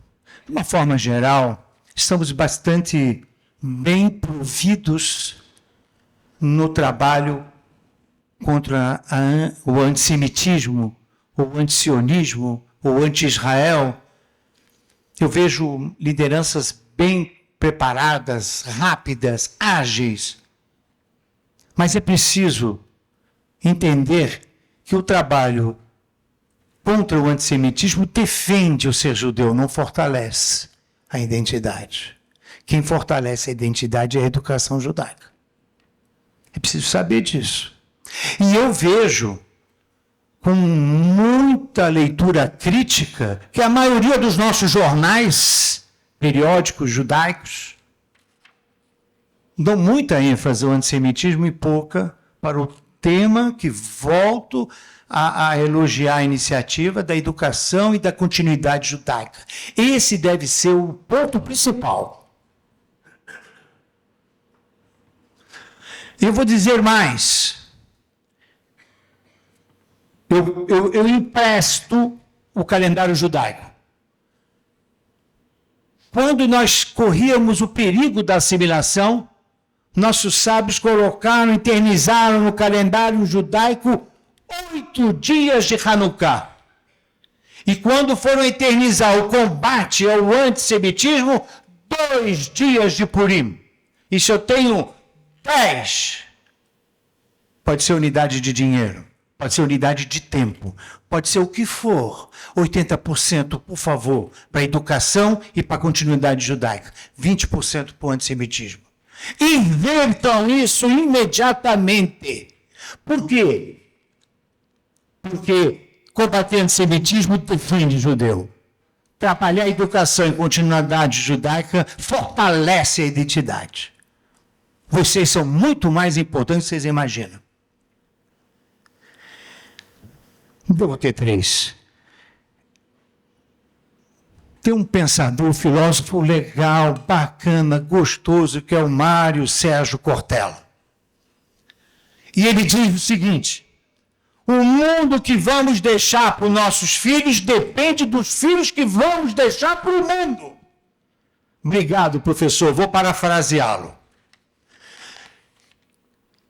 De uma forma geral, estamos bastante bem providos no trabalho contra o antissemitismo, o antisionismo, o anti-Israel. Eu vejo lideranças bem preparadas, rápidas, ágeis. Mas é preciso entender que o trabalho contra o antissemitismo defende o ser judeu, não fortalece a identidade. Quem fortalece a identidade é a educação judaica. É preciso saber disso. E eu vejo, com muita leitura crítica, que a maioria dos nossos jornais, periódicos judaicos, dão muita ênfase ao antissemitismo e pouca para o tema que volto a elogiar a iniciativa da educação e da continuidade judaica. Esse deve ser o ponto principal. Eu vou dizer mais. Eu empresto o calendário judaico. Quando nós corríamos o perigo da assimilação, nossos sábios colocaram, eternizaram no calendário judaico 8 dias de Hanukkah. E quando foram eternizar o combate ao antissemitismo, 2 dias de Purim. E se eu tenho 10, pode ser unidade de dinheiro, pode ser unidade de tempo, pode ser o que for, 80%, por favor, para a educação e para a continuidade judaica, 20% para o antissemitismo. Invertam isso imediatamente. Por quê? Porque combater antissemitismo defende judeu. Trabalhar a educação e continuidade judaica fortalece a identidade. Vocês são muito mais importantes do que vocês imaginam. Vou ter 3. Tem um pensador, filósofo legal, bacana, gostoso, que é o Mário Sérgio Cortella. E ele diz o seguinte: o mundo que vamos deixar para os nossos filhos depende dos filhos que vamos deixar para o mundo. Obrigado, professor. Vou parafraseá-lo.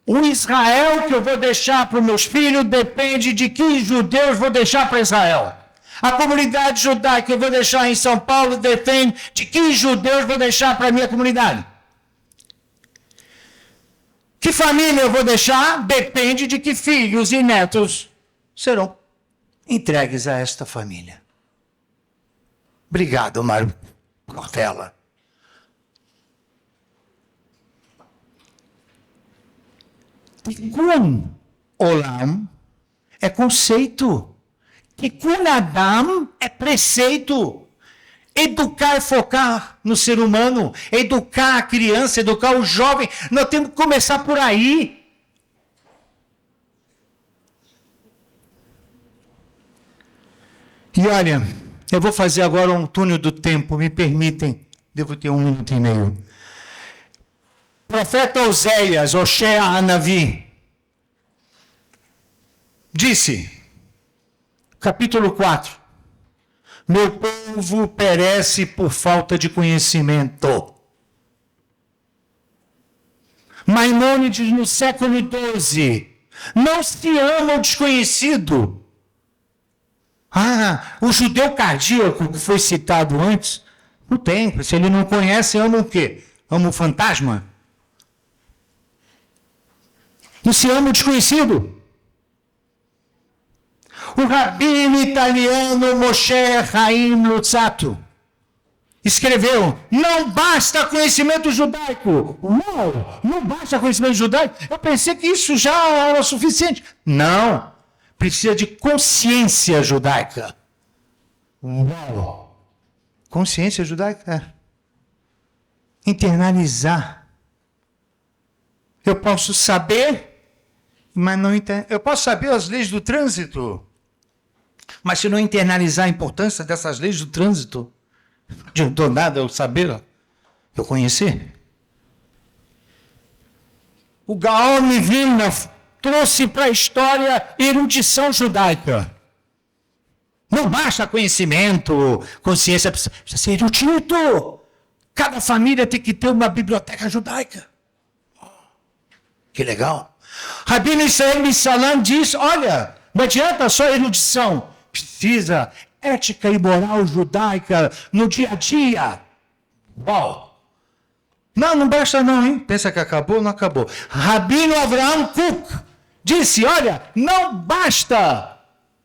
O Israel que eu vou deixar para os meus filhos depende de que judeus vou deixar para Israel. A comunidade judaica que eu vou deixar em São Paulo depende de que judeus vou deixar para a minha comunidade. Que família eu vou deixar depende de que filhos e netos serão entregues a esta família. Obrigado, Mário Cortella. Tikkun Olam é conceito. Tikkun Adam é preceito. Educar é focar no ser humano. Educar a criança, educar o jovem. Nós temos que começar por aí. E olha, eu vou fazer agora um túnel do tempo. Me permitem. Devo ter 1 minuto e meio. Profeta Oséias, Oshea Hanavi, disse, capítulo 4, meu povo perece por falta de conhecimento. Maimônides, no século XII, não se ama o desconhecido. O judeu cardíaco que foi citado antes, não tem, se ele não conhece, ama o quê? Ama o fantasma? Não se ama o desconhecido. O rabino italiano Moshe Chaim Luzzatto escreveu, não basta conhecimento judaico. Não basta conhecimento judaico. Eu pensei que isso já era suficiente. Não, precisa de consciência judaica. Consciência judaica? Internalizar. Eu posso saber, mas não entendo. Eu posso saber as leis do trânsito, mas se não internalizar a importância dessas leis do trânsito, não adiantou nada eu saber, eu conhecer. O Gaon de Vilna trouxe para a história erudição judaica. Não basta conhecimento, consciência, precisa ser erudito. Cada família tem que ter uma biblioteca judaica. Que legal. Rabino Israel Salam diz, olha, não adianta só erudição, precisa ética e moral judaica no dia a dia. Uau! Não basta não, hein? Pensa que acabou? Não acabou. Rabino Avraham Kuk disse, olha, não basta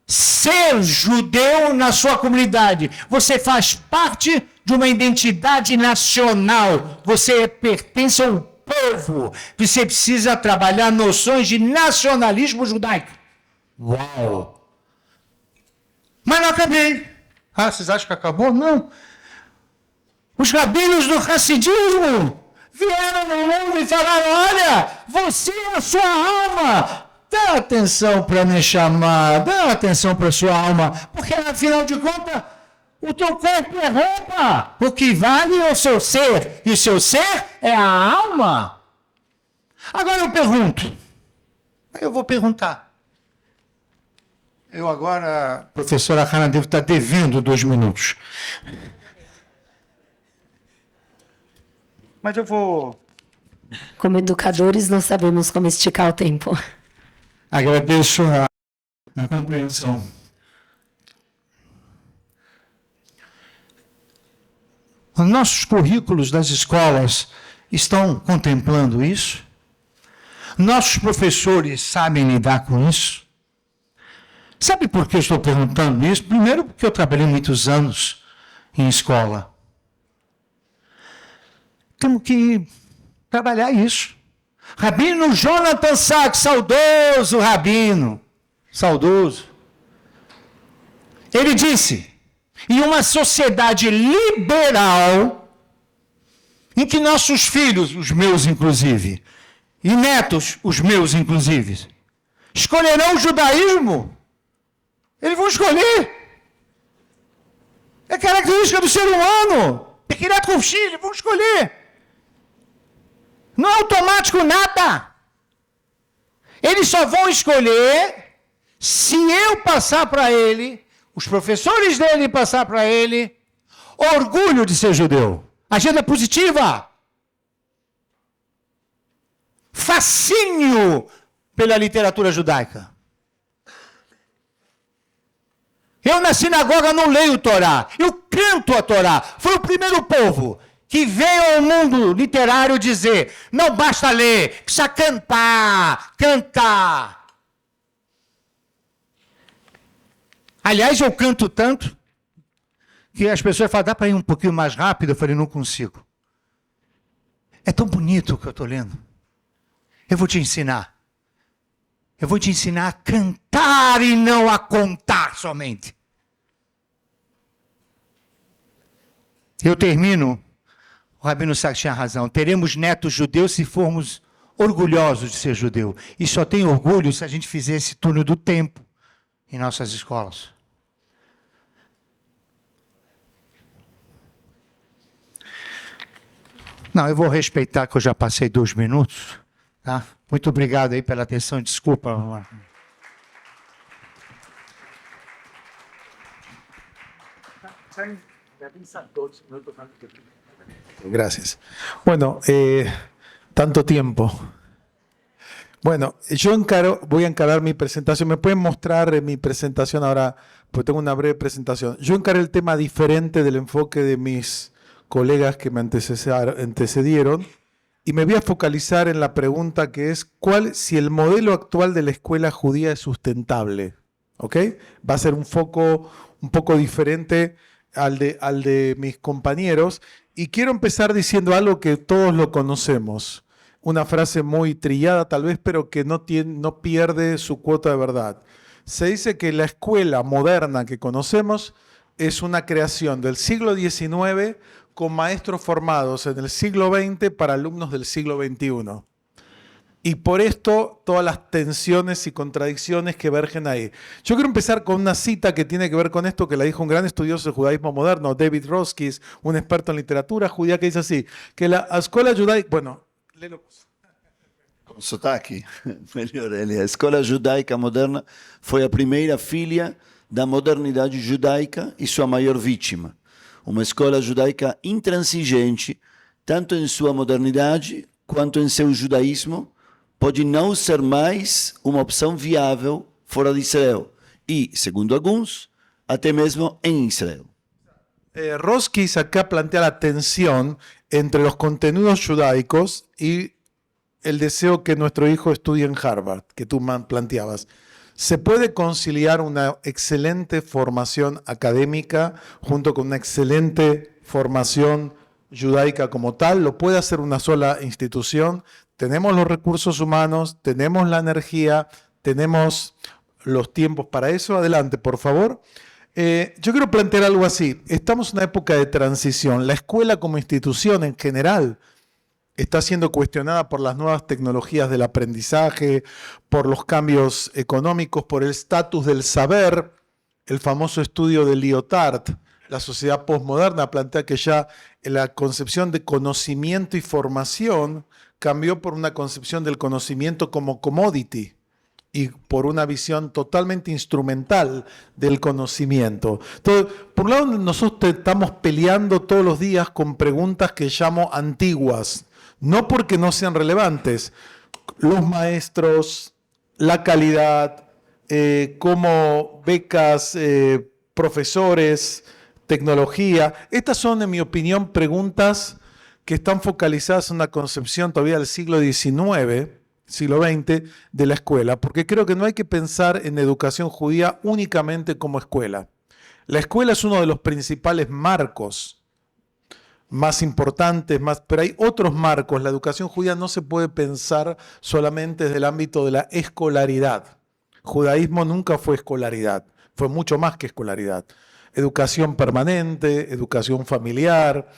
ser judeu na sua comunidade. Você faz parte de uma identidade nacional. Você pertence ao povo. Você precisa trabalhar noções de nacionalismo judaico. Uau! Mas não acabei. Vocês acham que acabou? Não. Os rabinos do Hassidismo vieram no mundo e falaram, olha, você é a sua alma. Dá atenção para me chamar, dá atenção para a sua alma, porque afinal de contas, o teu corpo é roupa. O que vale é o seu ser, e o seu ser é a alma. Agora eu pergunto. Eu vou perguntar. Eu agora, professora Hannah, devo estar devendo 2 minutos. Mas eu vou... Como educadores, não sabemos como esticar o tempo. Agradeço a compreensão. Os nossos currículos das escolas estão contemplando isso? Nossos professores sabem lidar com isso? Sabe por que eu estou perguntando isso? Primeiro, porque eu trabalhei muitos anos em escola. Temos que trabalhar isso. Rabino Jonathan Sacks, saudoso Rabino, saudoso. Ele disse, em uma sociedade liberal, em que nossos filhos, os meus inclusive, e netos, os meus inclusive, escolherão o judaísmo, eles vão escolher. É característica do ser humano. Pequirat Kufshi, eles vão escolher. Não é automático nada. Eles só vão escolher se eu passar para ele, os professores dele passar para ele, orgulho de ser judeu. Agenda positiva. Fascínio pela literatura judaica. Eu na sinagoga não leio o Torá, eu canto a Torá. Foi o primeiro povo que veio ao mundo literário dizer, não basta ler, precisa cantar, cantar. Aliás, eu canto tanto que as pessoas falam, dá para ir um pouquinho mais rápido? Eu falei, não consigo. É tão bonito o que eu estou lendo. Eu vou te ensinar. Eu vou te ensinar a cantar e não a contar somente. Eu termino. O Rabino Sacks tinha razão. Teremos netos judeus se formos orgulhosos de ser judeu. E só tem orgulho se a gente fizer esse túnel do tempo em nossas escolas. Não, eu vou respeitar que eu já passei 2 minutos. Tá? Muito obrigado aí pela atenção. Desculpa. Gracias. Bueno, tanto tiempo. Bueno, voy a encarar mi presentación. ¿Me pueden mostrar mi presentación ahora? Porque tengo una breve presentación. Yo encaré el tema diferente del enfoque de mis colegas que me antecedieron y me voy a focalizar en la pregunta que es si el modelo actual de la escuela judía es sustentable. ¿Ok? Va a ser un foco un poco diferente al de mis compañeros. Y quiero empezar diciendo algo que todos lo conocemos. Una frase muy trillada tal vez, pero que no pierde su cuota de verdad. Se dice que la escuela moderna que conocemos es una creación del siglo XIX con maestros formados en el siglo XX para alumnos del siglo XXI. Y por esto todas las tensiones y contradicciones que vergen ahí. Yo quiero empezar con una cita que tiene que ver con esto, que la dijo un gran estudioso del judaísmo moderno, David Roskis, un experto en literatura judía, que dice así, que la escuela judaica... Bueno, léelo. Com sotaque, melhor ele. A escola judaica moderna foi a primeira filha da modernidade judaica e sua maior vítima. Uma escola judaica intransigente, tanto em sua modernidade quanto em seu judaísmo, pode não ser mais uma opção viável fora de Israel e, segundo alguns, até mesmo em Israel. Roskis acá plantea la tensión entre los contenidos judaicos y el deseo que nuestro hijo estudie en Harvard, que tú planteabas. ¿Se puede conciliar una excelente formación académica junto con una excelente formación judaica como tal? ¿Lo puede hacer una sola institución? Tenemos los recursos humanos, tenemos la energía, tenemos los tiempos para eso. Adelante, por favor. Yo quiero plantear algo así. Estamos en una época de transición. La escuela como institución en general está siendo cuestionada por las nuevas tecnologías del aprendizaje, por los cambios económicos, por el estatus del saber. El famoso estudio de Lyotard, la sociedad postmoderna, plantea que ya la concepción de conocimiento y formación cambió por una concepción del conocimiento como commodity y por una visión totalmente instrumental del conocimiento. Entonces, por un lado, nosotros estamos peleando todos los días con preguntas que llamo antiguas, no porque no sean relevantes. Los maestros, la calidad, como becas, profesores, tecnología. Estas son, en mi opinión, preguntas que están focalizadas en una concepción todavía del siglo XIX, siglo XX, de la escuela, porque creo que no hay que pensar en educación judía únicamente como escuela. La escuela es uno de los principales marcos más importantes, pero hay otros marcos. La educación judía no se puede pensar solamente desde el ámbito de la escolaridad. Judaísmo nunca fue escolaridad, fue mucho más que escolaridad. Educación permanente, educación familiar,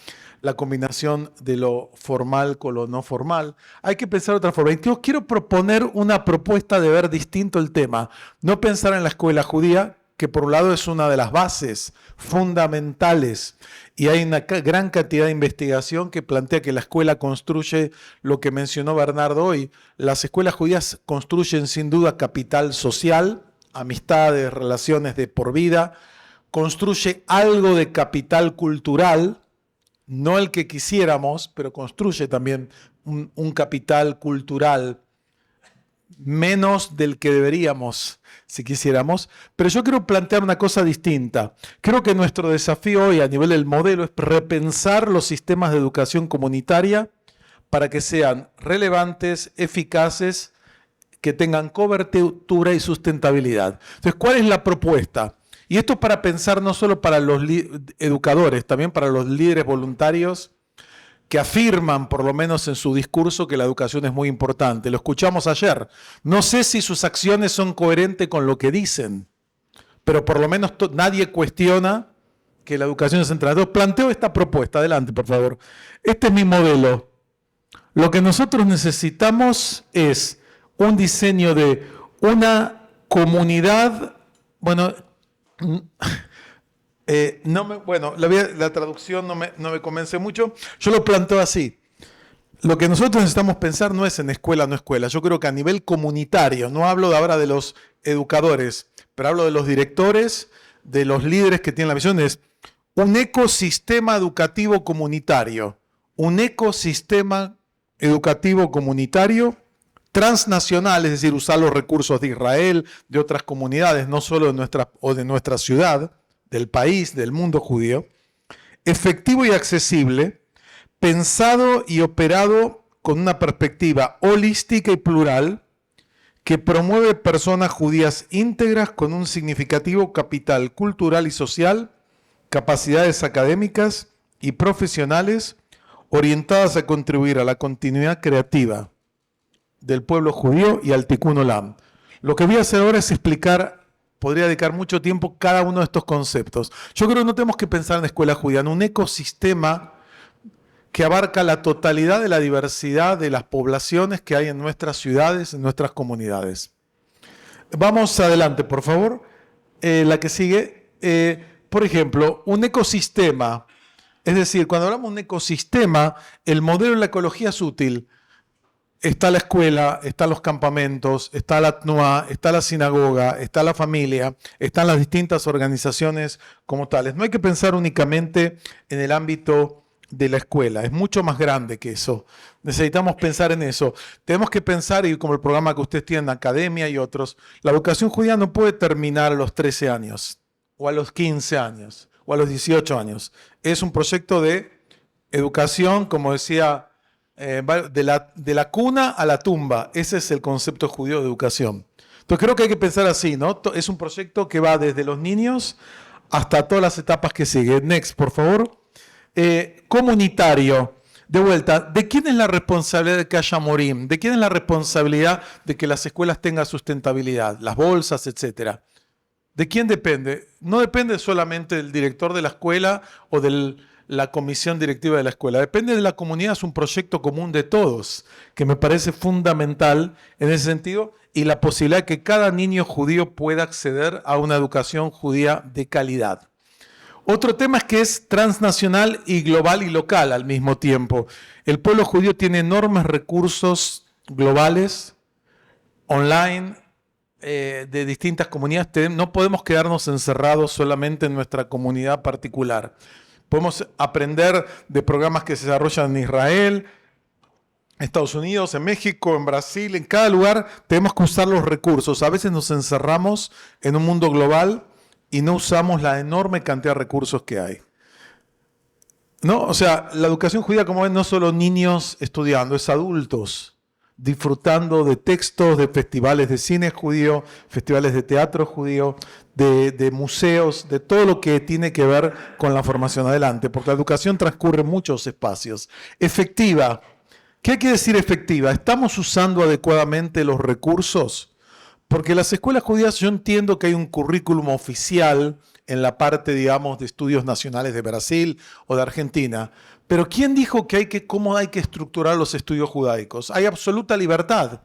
la combinación de lo formal con lo no formal. Hay que pensar de otra forma. Yo quiero proponer una propuesta de ver distinto el tema. No pensar en la escuela judía, que por un lado es una de las bases fundamentales, y hay una gran cantidad de investigación que plantea que la escuela construye lo que mencionó Bernardo hoy. Las escuelas judías construyen sin duda capital social, amistades, relaciones de por vida, construye algo de capital cultural, no el que quisiéramos, pero construye también un capital cultural menos del que deberíamos, si quisiéramos. Pero yo quiero plantear una cosa distinta. Creo que nuestro desafío hoy a nivel del modelo es repensar los sistemas de educación comunitaria para que sean relevantes, eficaces, que tengan cobertura y sustentabilidad. Entonces, ¿cuál es la propuesta? Y esto es para pensar no solo para los educadores, también para los líderes voluntarios que afirman, por lo menos en su discurso, que la educación es muy importante. Lo escuchamos ayer. No sé si sus acciones son coherentes con lo que dicen, pero por lo menos nadie cuestiona que la educación es central. Entonces, planteo esta propuesta. Adelante, por favor. Este es mi modelo. Lo que nosotros necesitamos es un diseño de una comunidad, la traducción no me convence mucho. Yo lo planteo así. Lo que nosotros necesitamos pensar no es en escuela o no escuela. Yo creo que a nivel comunitario, no hablo ahora de los educadores, pero hablo de los directores, de los líderes que tienen la visión, es un ecosistema educativo comunitario. Un ecosistema educativo comunitario transnacional, es decir, usar los recursos de Israel, de otras comunidades, no solo de nuestra ciudad, del país, del mundo judío, efectivo y accesible, pensado y operado con una perspectiva holística y plural, que promueve personas judías íntegras con un significativo capital cultural y social, capacidades académicas y profesionales orientadas a contribuir a la continuidad creativa del pueblo judío y al Tikkun Olam. Lo que voy a hacer ahora es explicar, podría dedicar mucho tiempo cada uno de estos conceptos. Yo creo que no tenemos que pensar en escuela judía, en un ecosistema que abarca la totalidad de la diversidad de las poblaciones que hay en nuestras ciudades, en nuestras comunidades. Vamos adelante, por favor. La que sigue. Por ejemplo, un ecosistema. Es decir, cuando hablamos de un ecosistema, el modelo de la ecología es útil. Está la escuela, están los campamentos, está la TNUA, está la sinagoga, está la familia, están las distintas organizaciones como tales. No hay que pensar únicamente en el ámbito de la escuela, es mucho más grande que eso. Necesitamos pensar en eso. Tenemos que pensar, y como el programa que ustedes tienen, Academia y otros, la educación judía no puede terminar a los 13 años, o a los 15 años, o a los 18 años. Es un proyecto de educación, como decía, de la cuna a la tumba. Ese es el concepto judío de educación. Entonces creo que hay que pensar así, ¿no? Es un proyecto que va desde los niños hasta todas las etapas que siguen. Next, por favor. Comunitario. De vuelta, ¿de quién es la responsabilidad de que haya morim? ¿De quién es la responsabilidad de que las escuelas tengan sustentabilidad? Las bolsas, etcétera. ¿De quién depende? No depende solamente del director de la escuela o de la comisión directiva de la escuela. Depende de la comunidad, es un proyecto común de todos, que me parece fundamental en ese sentido, y la posibilidad de que cada niño judío pueda acceder a una educación judía de calidad. Otro tema es que es transnacional y global y local al mismo tiempo. El pueblo judío tiene enormes recursos globales, online, de distintas comunidades. No podemos quedarnos encerrados solamente en nuestra comunidad particular. Podemos aprender de programas que se desarrollan en Israel, en Estados Unidos, en México, en Brasil, en cada lugar tenemos que usar los recursos. A veces nos encerramos en un mundo global y no usamos la enorme cantidad de recursos que hay. ¿No? O sea, la educación judía, como ven, no solo niños estudiando, es adultos disfrutando de textos, de festivales de cine judío, festivales de teatro judío, de museos, de todo lo que tiene que ver con la formación adelante, porque la educación transcurre en muchos espacios. Efectiva. ¿Qué hay que decir efectiva? ¿Estamos usando adecuadamente los recursos? Porque las escuelas judías, yo entiendo que hay un currículum oficial en la parte, digamos, de estudios nacionales de Brasil o de Argentina. Pero ¿quién dijo cómo hay que estructurar los estudios judaicos? Hay absoluta libertad.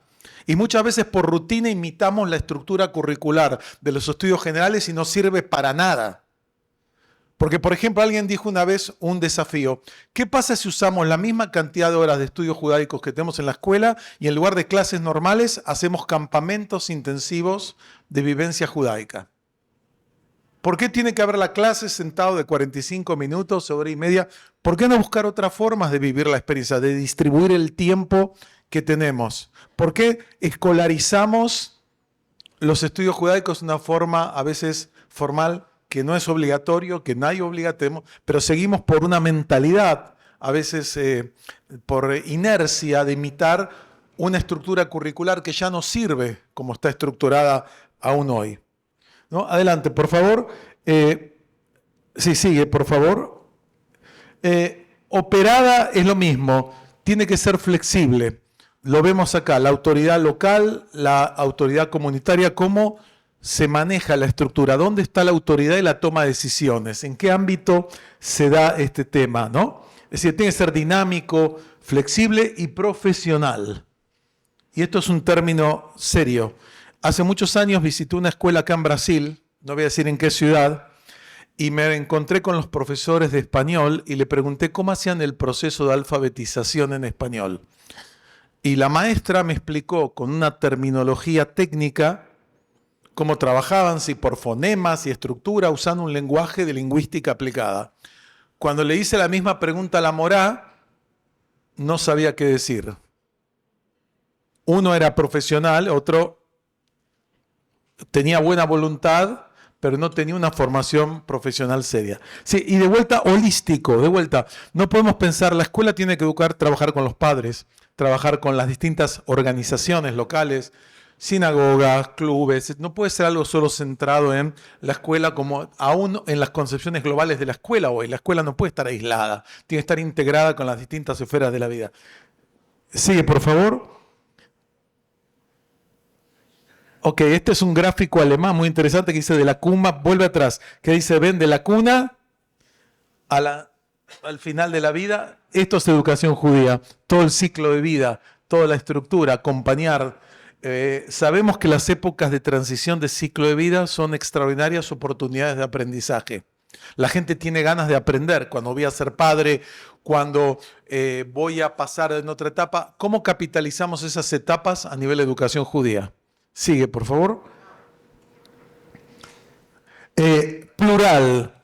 Y muchas veces por rutina imitamos la estructura curricular de los estudios generales y no sirve para nada. Porque, por ejemplo, alguien dijo una vez un desafío. ¿Qué pasa si usamos la misma cantidad de horas de estudios judaicos que tenemos en la escuela y en lugar de clases normales hacemos campamentos intensivos de vivencia judaica? ¿Por qué tiene que haber la clase sentado de 45 minutos, hora y media? ¿Por qué no buscar otras formas de vivir la experiencia, de distribuir el tiempo que tenemos? ¿Por qué escolarizamos los estudios judaicos de una forma a veces formal, que no es obligatorio, que nadie obliga, pero seguimos por una mentalidad, a veces por inercia de imitar una estructura curricular que ya no sirve como está estructurada aún hoy? ¿No? Adelante, por favor. Sí, sigue, por favor. Operada es lo mismo, tiene que ser flexible. Lo vemos acá, la autoridad local, la autoridad comunitaria, cómo se maneja la estructura, dónde está la autoridad y la toma de decisiones, en qué ámbito se da este tema, ¿no? Es decir, tiene que ser dinámico, flexible y profesional. Y esto es un término serio. Hace muchos años visité una escuela acá en Brasil, no voy a decir en qué ciudad, y me encontré con los profesores de español y le pregunté cómo hacían el proceso de alfabetización en español. Y la maestra me explicó con una terminología técnica cómo trabajaban, si por fonemas y estructura, usando un lenguaje de lingüística aplicada. Cuando le hice la misma pregunta a la morá, no sabía qué decir. Uno era profesional, otro tenía buena voluntad, pero no tenía una formación profesional seria. Sí, y de vuelta, holístico, de vuelta. No podemos pensar, la escuela tiene que educar, trabajar con los padres, trabajar con las distintas organizaciones locales, sinagogas, clubes. No puede ser algo solo centrado en la escuela, como aún en las concepciones globales de la escuela hoy. La escuela no puede estar aislada, tiene que estar integrada con las distintas esferas de la vida. Sigue, por favor. Ok, este es un gráfico alemán muy interesante que dice de la cuna, vuelve atrás, que dice, ven, de la cuna al final de la vida. Esto es educación judía, todo el ciclo de vida, toda la estructura, acompañar. Sabemos que las épocas de transición de ciclo de vida son extraordinarias oportunidades de aprendizaje. La gente tiene ganas de aprender cuando voy a ser padre, cuando voy a pasar en otra etapa. ¿Cómo capitalizamos esas etapas a nivel de educación judía? Sigue, por favor. Plural.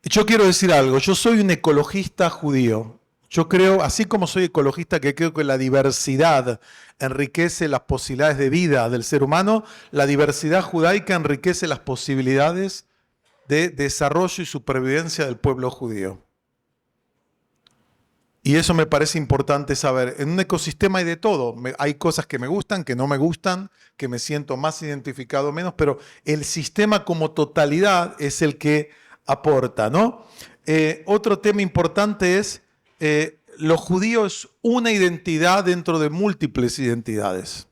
Yo quiero decir algo. Yo soy un ecologista judío. Yo creo, así como soy ecologista, que creo que la diversidad enriquece las posibilidades de vida del ser humano, la diversidad judaica enriquece las posibilidades de desarrollo y supervivencia del pueblo judío. Y eso me parece importante saber. En un ecosistema hay de todo. Hay cosas que me gustan, que no me gustan, que me siento más identificado o menos, pero el sistema como totalidad es el que aporta, ¿no? Otro tema importante es, los judíos es una identidad dentro de múltiples identidades.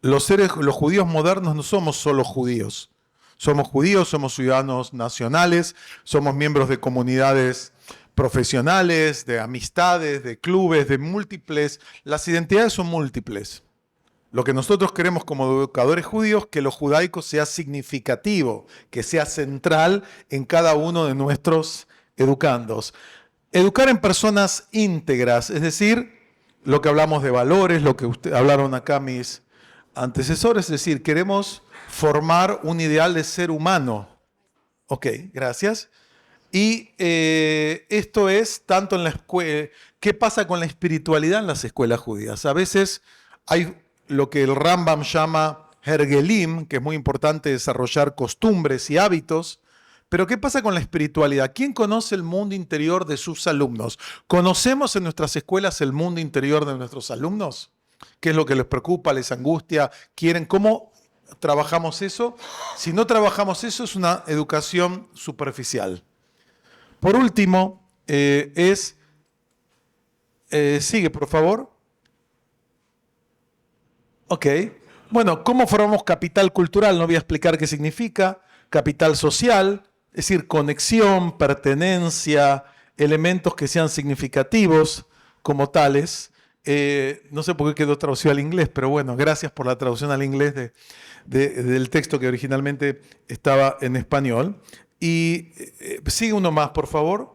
Los judíos modernos no somos solo judíos. Somos judíos, somos ciudadanos nacionales, somos miembros de comunidades profesionales, de amistades, de clubes, de múltiples. Las identidades son múltiples. Lo que nosotros queremos como educadores judíos, que lo judaico sea significativo, que sea central en cada uno de nuestros educandos. Educar en personas íntegras, es decir, lo que hablamos de valores, lo que hablaron acá mis antecesores, es decir, queremos formar un ideal de ser humano. Ok, gracias. Y esto es tanto en la escuela. ¿Qué pasa con la espiritualidad en las escuelas judías? A veces hay lo que el Rambam llama hergelim, que es muy importante desarrollar costumbres y hábitos. Pero ¿qué pasa con la espiritualidad? ¿Quién conoce el mundo interior de sus alumnos? ¿Conocemos en nuestras escuelas el mundo interior de nuestros alumnos? ¿Qué es lo que les preocupa, les angustia? ¿Quieren? ¿Cómo trabajamos eso? Si no trabajamos eso, es una educación superficial. Por último, sigue, por favor. Ok. Bueno, ¿cómo formamos capital cultural? No voy a explicar qué significa. Capital social, es decir, conexión, pertenencia, elementos que sean significativos como tales. No sé por qué quedó traducido al inglés, pero bueno, gracias por la traducción al inglés del texto que originalmente estaba en español. Y sigue uno más, por favor.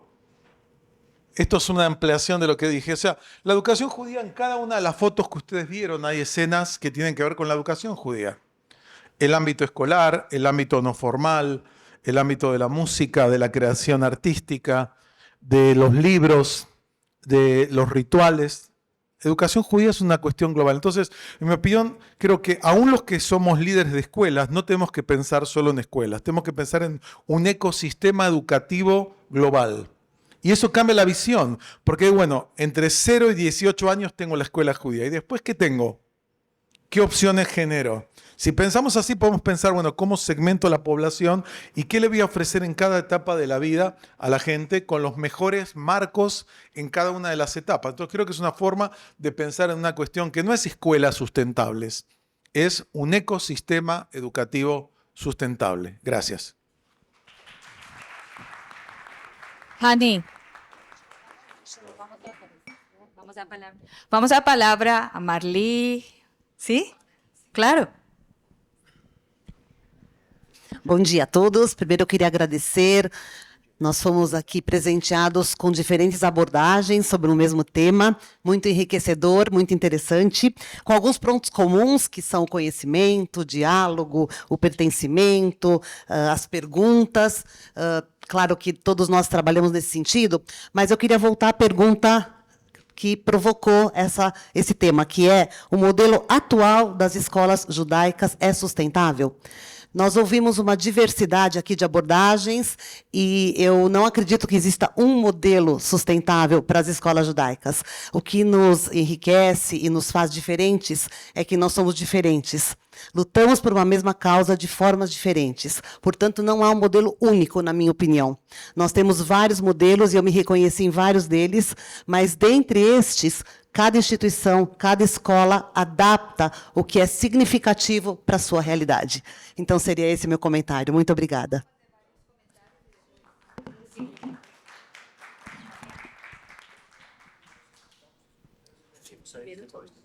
Esto es una ampliación de lo que dije. O sea, la educación judía, en cada una de las fotos que ustedes vieron, hay escenas que tienen que ver con la educación judía. El ámbito escolar, el ámbito no formal, el ámbito de la música, de la creación artística, de los libros, de los rituales. Educación judía es una cuestión global. Entonces, en mi opinión, creo que aún los que somos líderes de escuelas no tenemos que pensar solo en escuelas, tenemos que pensar en un ecosistema educativo global. Y eso cambia la visión, porque bueno, entre 0 y 18 años tengo la escuela judía. ¿Y después qué tengo? ¿Qué opciones genero? Si pensamos así, podemos pensar, bueno, ¿cómo segmento la población y qué le voy a ofrecer en cada etapa de la vida a la gente con los mejores marcos en cada una de las etapas? Entonces creo que es una forma de pensar en una cuestión que no es escuelas sustentables, es un ecosistema educativo sustentable. Gracias. Hani, vamos a palabra a Marli. ¿Sí? Claro. Bom dia a todos. Primeiro eu queria agradecer. Nós fomos aqui presenteados com diferentes abordagens sobre o mesmo tema, muito enriquecedor, muito interessante, com alguns pontos comuns, que são o conhecimento, o diálogo, o pertencimento, as perguntas. Claro que todos nós trabalhamos nesse sentido, mas eu queria voltar à pergunta que provocou esse tema, que é o modelo atual das escolas judaicas é sustentável? Nós ouvimos uma diversidade aqui de abordagens e eu não acredito que exista um modelo sustentável para as escolas judaicas. O que nos enriquece e nos faz diferentes é que nós somos diferentes. Lutamos por uma mesma causa de formas diferentes. Portanto, não há um modelo único, na minha opinião. Nós temos vários modelos e eu me reconheci em vários deles, mas dentre estes, cada instituição, cada escola adapta o que é significativo para a sua realidade. Então, seria esse meu comentário. Muito obrigada.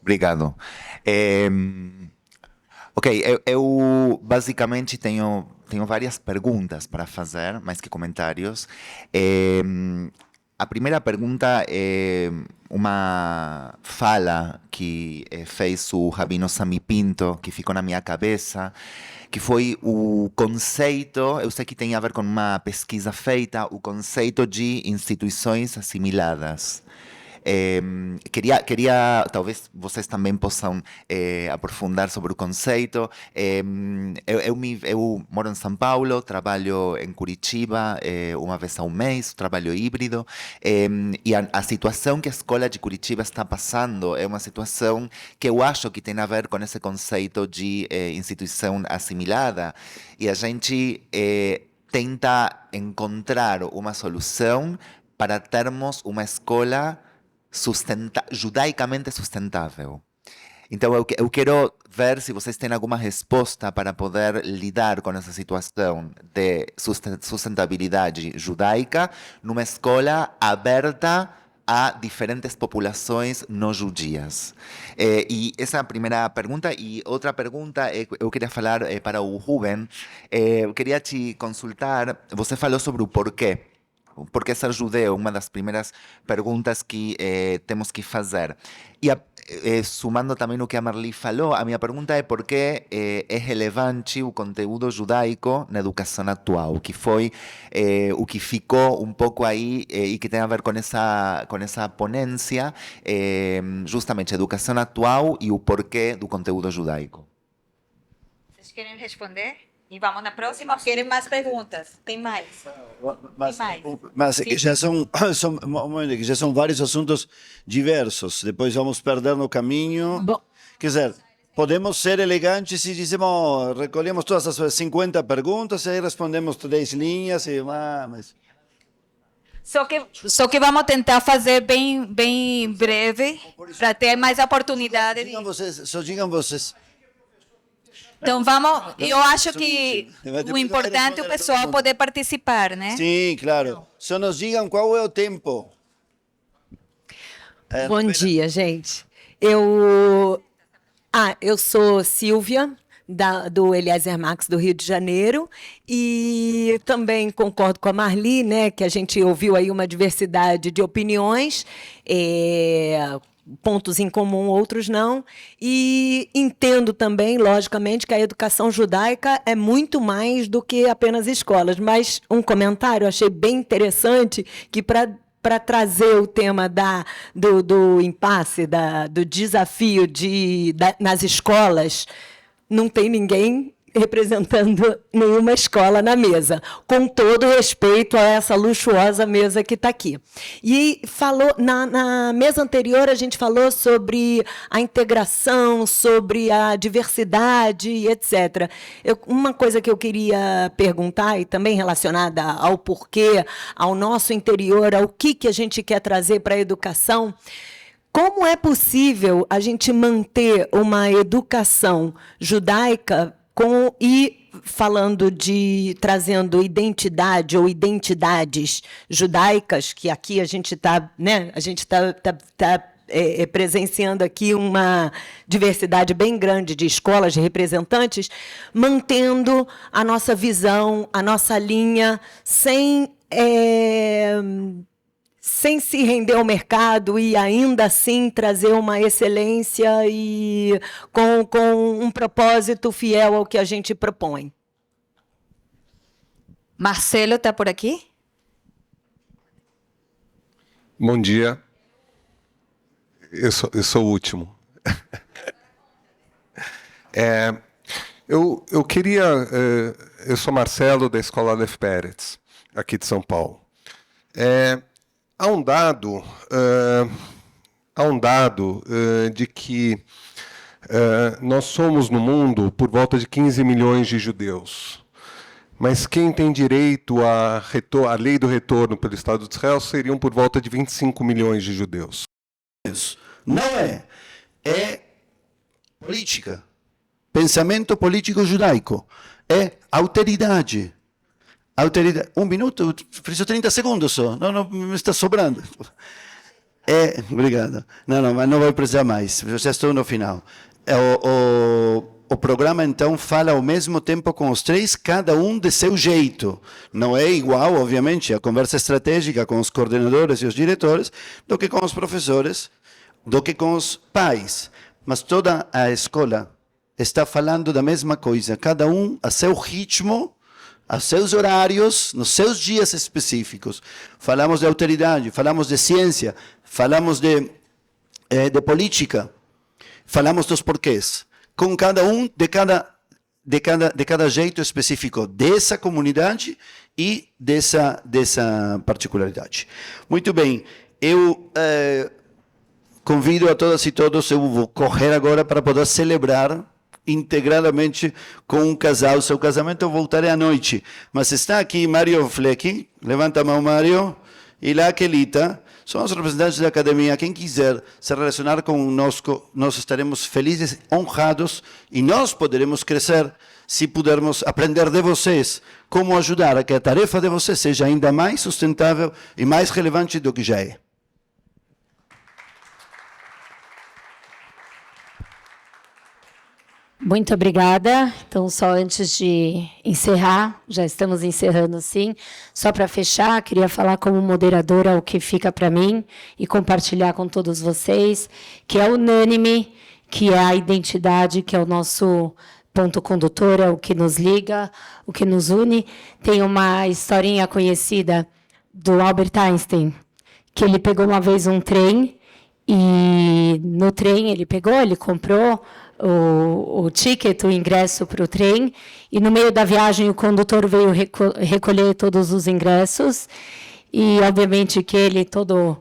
Obrigado. Ok, eu basicamente tenho várias perguntas para fazer, mais que comentários. A primeira pergunta é uma fala que fez o Rabino Sami Pinto, que ficou na minha cabeça, que foi o conceito, eu sei que tem a ver com uma pesquisa feita, o conceito de instituições assimiladas. Queria, talvez vocês também possam aprofundar sobre o conceito. Eu moro em São Paulo, trabalho em Curitiba uma vez ao mês, trabalho híbrido, e a situação que a escola de Curitiba está passando é uma situação que eu acho que tem a ver com esse conceito de instituição assimilada, e a gente tenta encontrar uma solução para termos uma escola judaicamente sustentável. Então, eu quero ver se vocês têm alguma resposta para poder lidar com essa situação de sustentabilidade judaica numa escola aberta a diferentes populações não judias. E essa é a primeira pergunta. E outra pergunta, eu queria falar para o Rubem. Eu queria te consultar, você falou sobre o porquê. Por que ser judeu? Uma das primeiras perguntas que temos que fazer. E sumando também o que a Marli falou, a minha pergunta é por que é relevante o conteúdo judaico na educação atual, que foi o que ficou um pouco aí e que tem a ver com essa ponência, justamente a educação atual e o porquê do conteúdo judaico. Vocês querem responder? E vamos na próxima. Querem mais perguntas? Tem mais. Mas que já que já são vários assuntos diversos. Depois vamos perder no caminho. Bom. Quer dizer, podemos ser elegantes e dizemos, recolhemos todas as 50 perguntas e aí respondemos 3 linhas e mas... Só que vamos tentar fazer bem breve para ter mais oportunidade. Só digam vocês. Então vamos, eu acho que o importante é o pessoal poder participar, né? Sim, claro. Só nos digam qual é o tempo. Bom dia, gente. Eu sou Silvia, do Eliezer Max do Rio de Janeiro, e também concordo com a Marli, né, que a gente ouviu aí uma diversidade de opiniões, pontos em comum, outros não, e entendo também, logicamente, que a educação judaica é muito mais do que apenas escolas, mas um comentário eu achei bem interessante, que para trazer o tema do impasse, do desafio nas escolas, não tem ninguém representando nenhuma escola na mesa, com todo respeito a essa luxuosa mesa que está aqui. E falou na mesa anterior, a gente falou sobre a integração, sobre a diversidade, etc. Uma coisa que eu queria perguntar, e também relacionada ao porquê, ao nosso interior, ao que a gente quer trazer para a educação, como é possível a gente manter uma educação judaica trazendo identidade ou identidades judaicas, que aqui a gente está, né, presenciando aqui uma diversidade bem grande de escolas, de representantes, mantendo a nossa visão, a nossa linha, sem se render ao mercado e ainda assim trazer uma excelência e com um propósito fiel ao que a gente propõe. Marcelo está por aqui? Bom dia. Eu sou o último. Eu queria... eu sou Marcelo, da Escola Aleph Peretz, aqui de São Paulo. Há um dado de que nós somos no mundo por volta de 15 milhões de judeus. Mas quem tem direito à lei do retorno pelo Estado de Israel seriam por volta de 25 milhões de judeus. Não é. É política. Pensamento político judaico. É alteridade. Um minuto, preciso 30 segundos só. Não, me está sobrando. Obrigado. Não, mas não vou precisar mais. Já estou no final. O programa, então, fala ao mesmo tempo com os 3, cada um de seu jeito. Não é igual, obviamente, a conversa estratégica com os coordenadores e os diretores, do que com os professores, do que com os pais. Mas toda a escola está falando da mesma coisa, cada um a seu ritmo, aos seus horários, nos seus dias específicos. Falamos de autoridade, falamos de ciência, falamos de política, falamos dos porquês, com cada um de cada jeito específico dessa comunidade e dessa particularidade. Muito bem, eu convido a todas e todos, eu vou correr agora para poder celebrar integradamente com um casal. Seu casamento eu voltarei à noite. Mas está aqui Mário Fleck, levanta a mão, Mário, e lá Kelita, são os representantes da academia. Quem quiser se relacionar conosco, nós estaremos felizes, honrados, e nós poderemos crescer se pudermos aprender de vocês como ajudar a que a tarefa de vocês seja ainda mais sustentável e mais relevante do que já é. Muito obrigada. Então, só antes de encerrar, já estamos encerrando sim, só para fechar, queria falar como moderadora o que fica para mim e compartilhar com todos vocês, que é unânime, que é a identidade, que é o nosso ponto condutor, é o que nos liga, o que nos une. Tem uma historinha conhecida do Albert Einstein, que ele pegou uma vez um trem, e no trem ele comprou o ticket, o ingresso para o trem, e no meio da viagem o condutor veio recolher todos os ingressos, e obviamente que ele, todo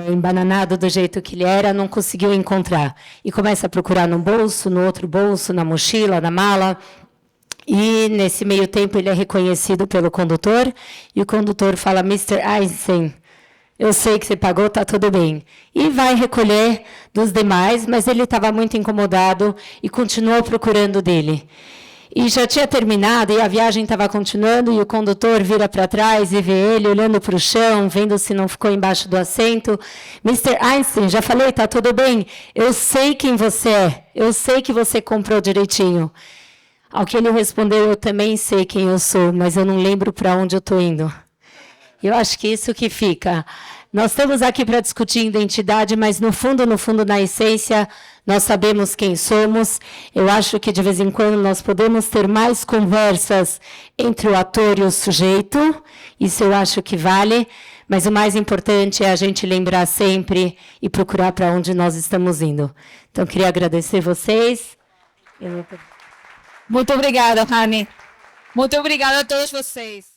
embananado do jeito que ele era, não conseguiu encontrar. E começa a procurar no bolso, no outro bolso, na mochila, na mala, e nesse meio tempo ele é reconhecido pelo condutor, e o condutor fala: Mr. Einstein, eu sei que você pagou, está tudo bem. E vai recolher dos demais, mas ele estava muito incomodado e continuou procurando dele. E já tinha terminado, e a viagem estava continuando, e o condutor vira para trás e vê ele olhando para o chão, vendo se não ficou embaixo do assento. Mr. Einstein, já falei, está tudo bem? Eu sei quem você é, eu sei que você comprou direitinho. Ao que ele respondeu: eu também sei quem eu sou, mas eu não lembro para onde eu estou indo. Eu acho que isso que fica. Nós estamos aqui para discutir identidade, mas no fundo, na essência, nós sabemos quem somos. Eu acho que de vez em quando nós podemos ter mais conversas entre o ator e o sujeito. Isso eu acho que vale. Mas o mais importante é a gente lembrar sempre e procurar para onde nós estamos indo. Então, queria agradecer vocês. Muito obrigada, Rani. Muito obrigada a todos vocês.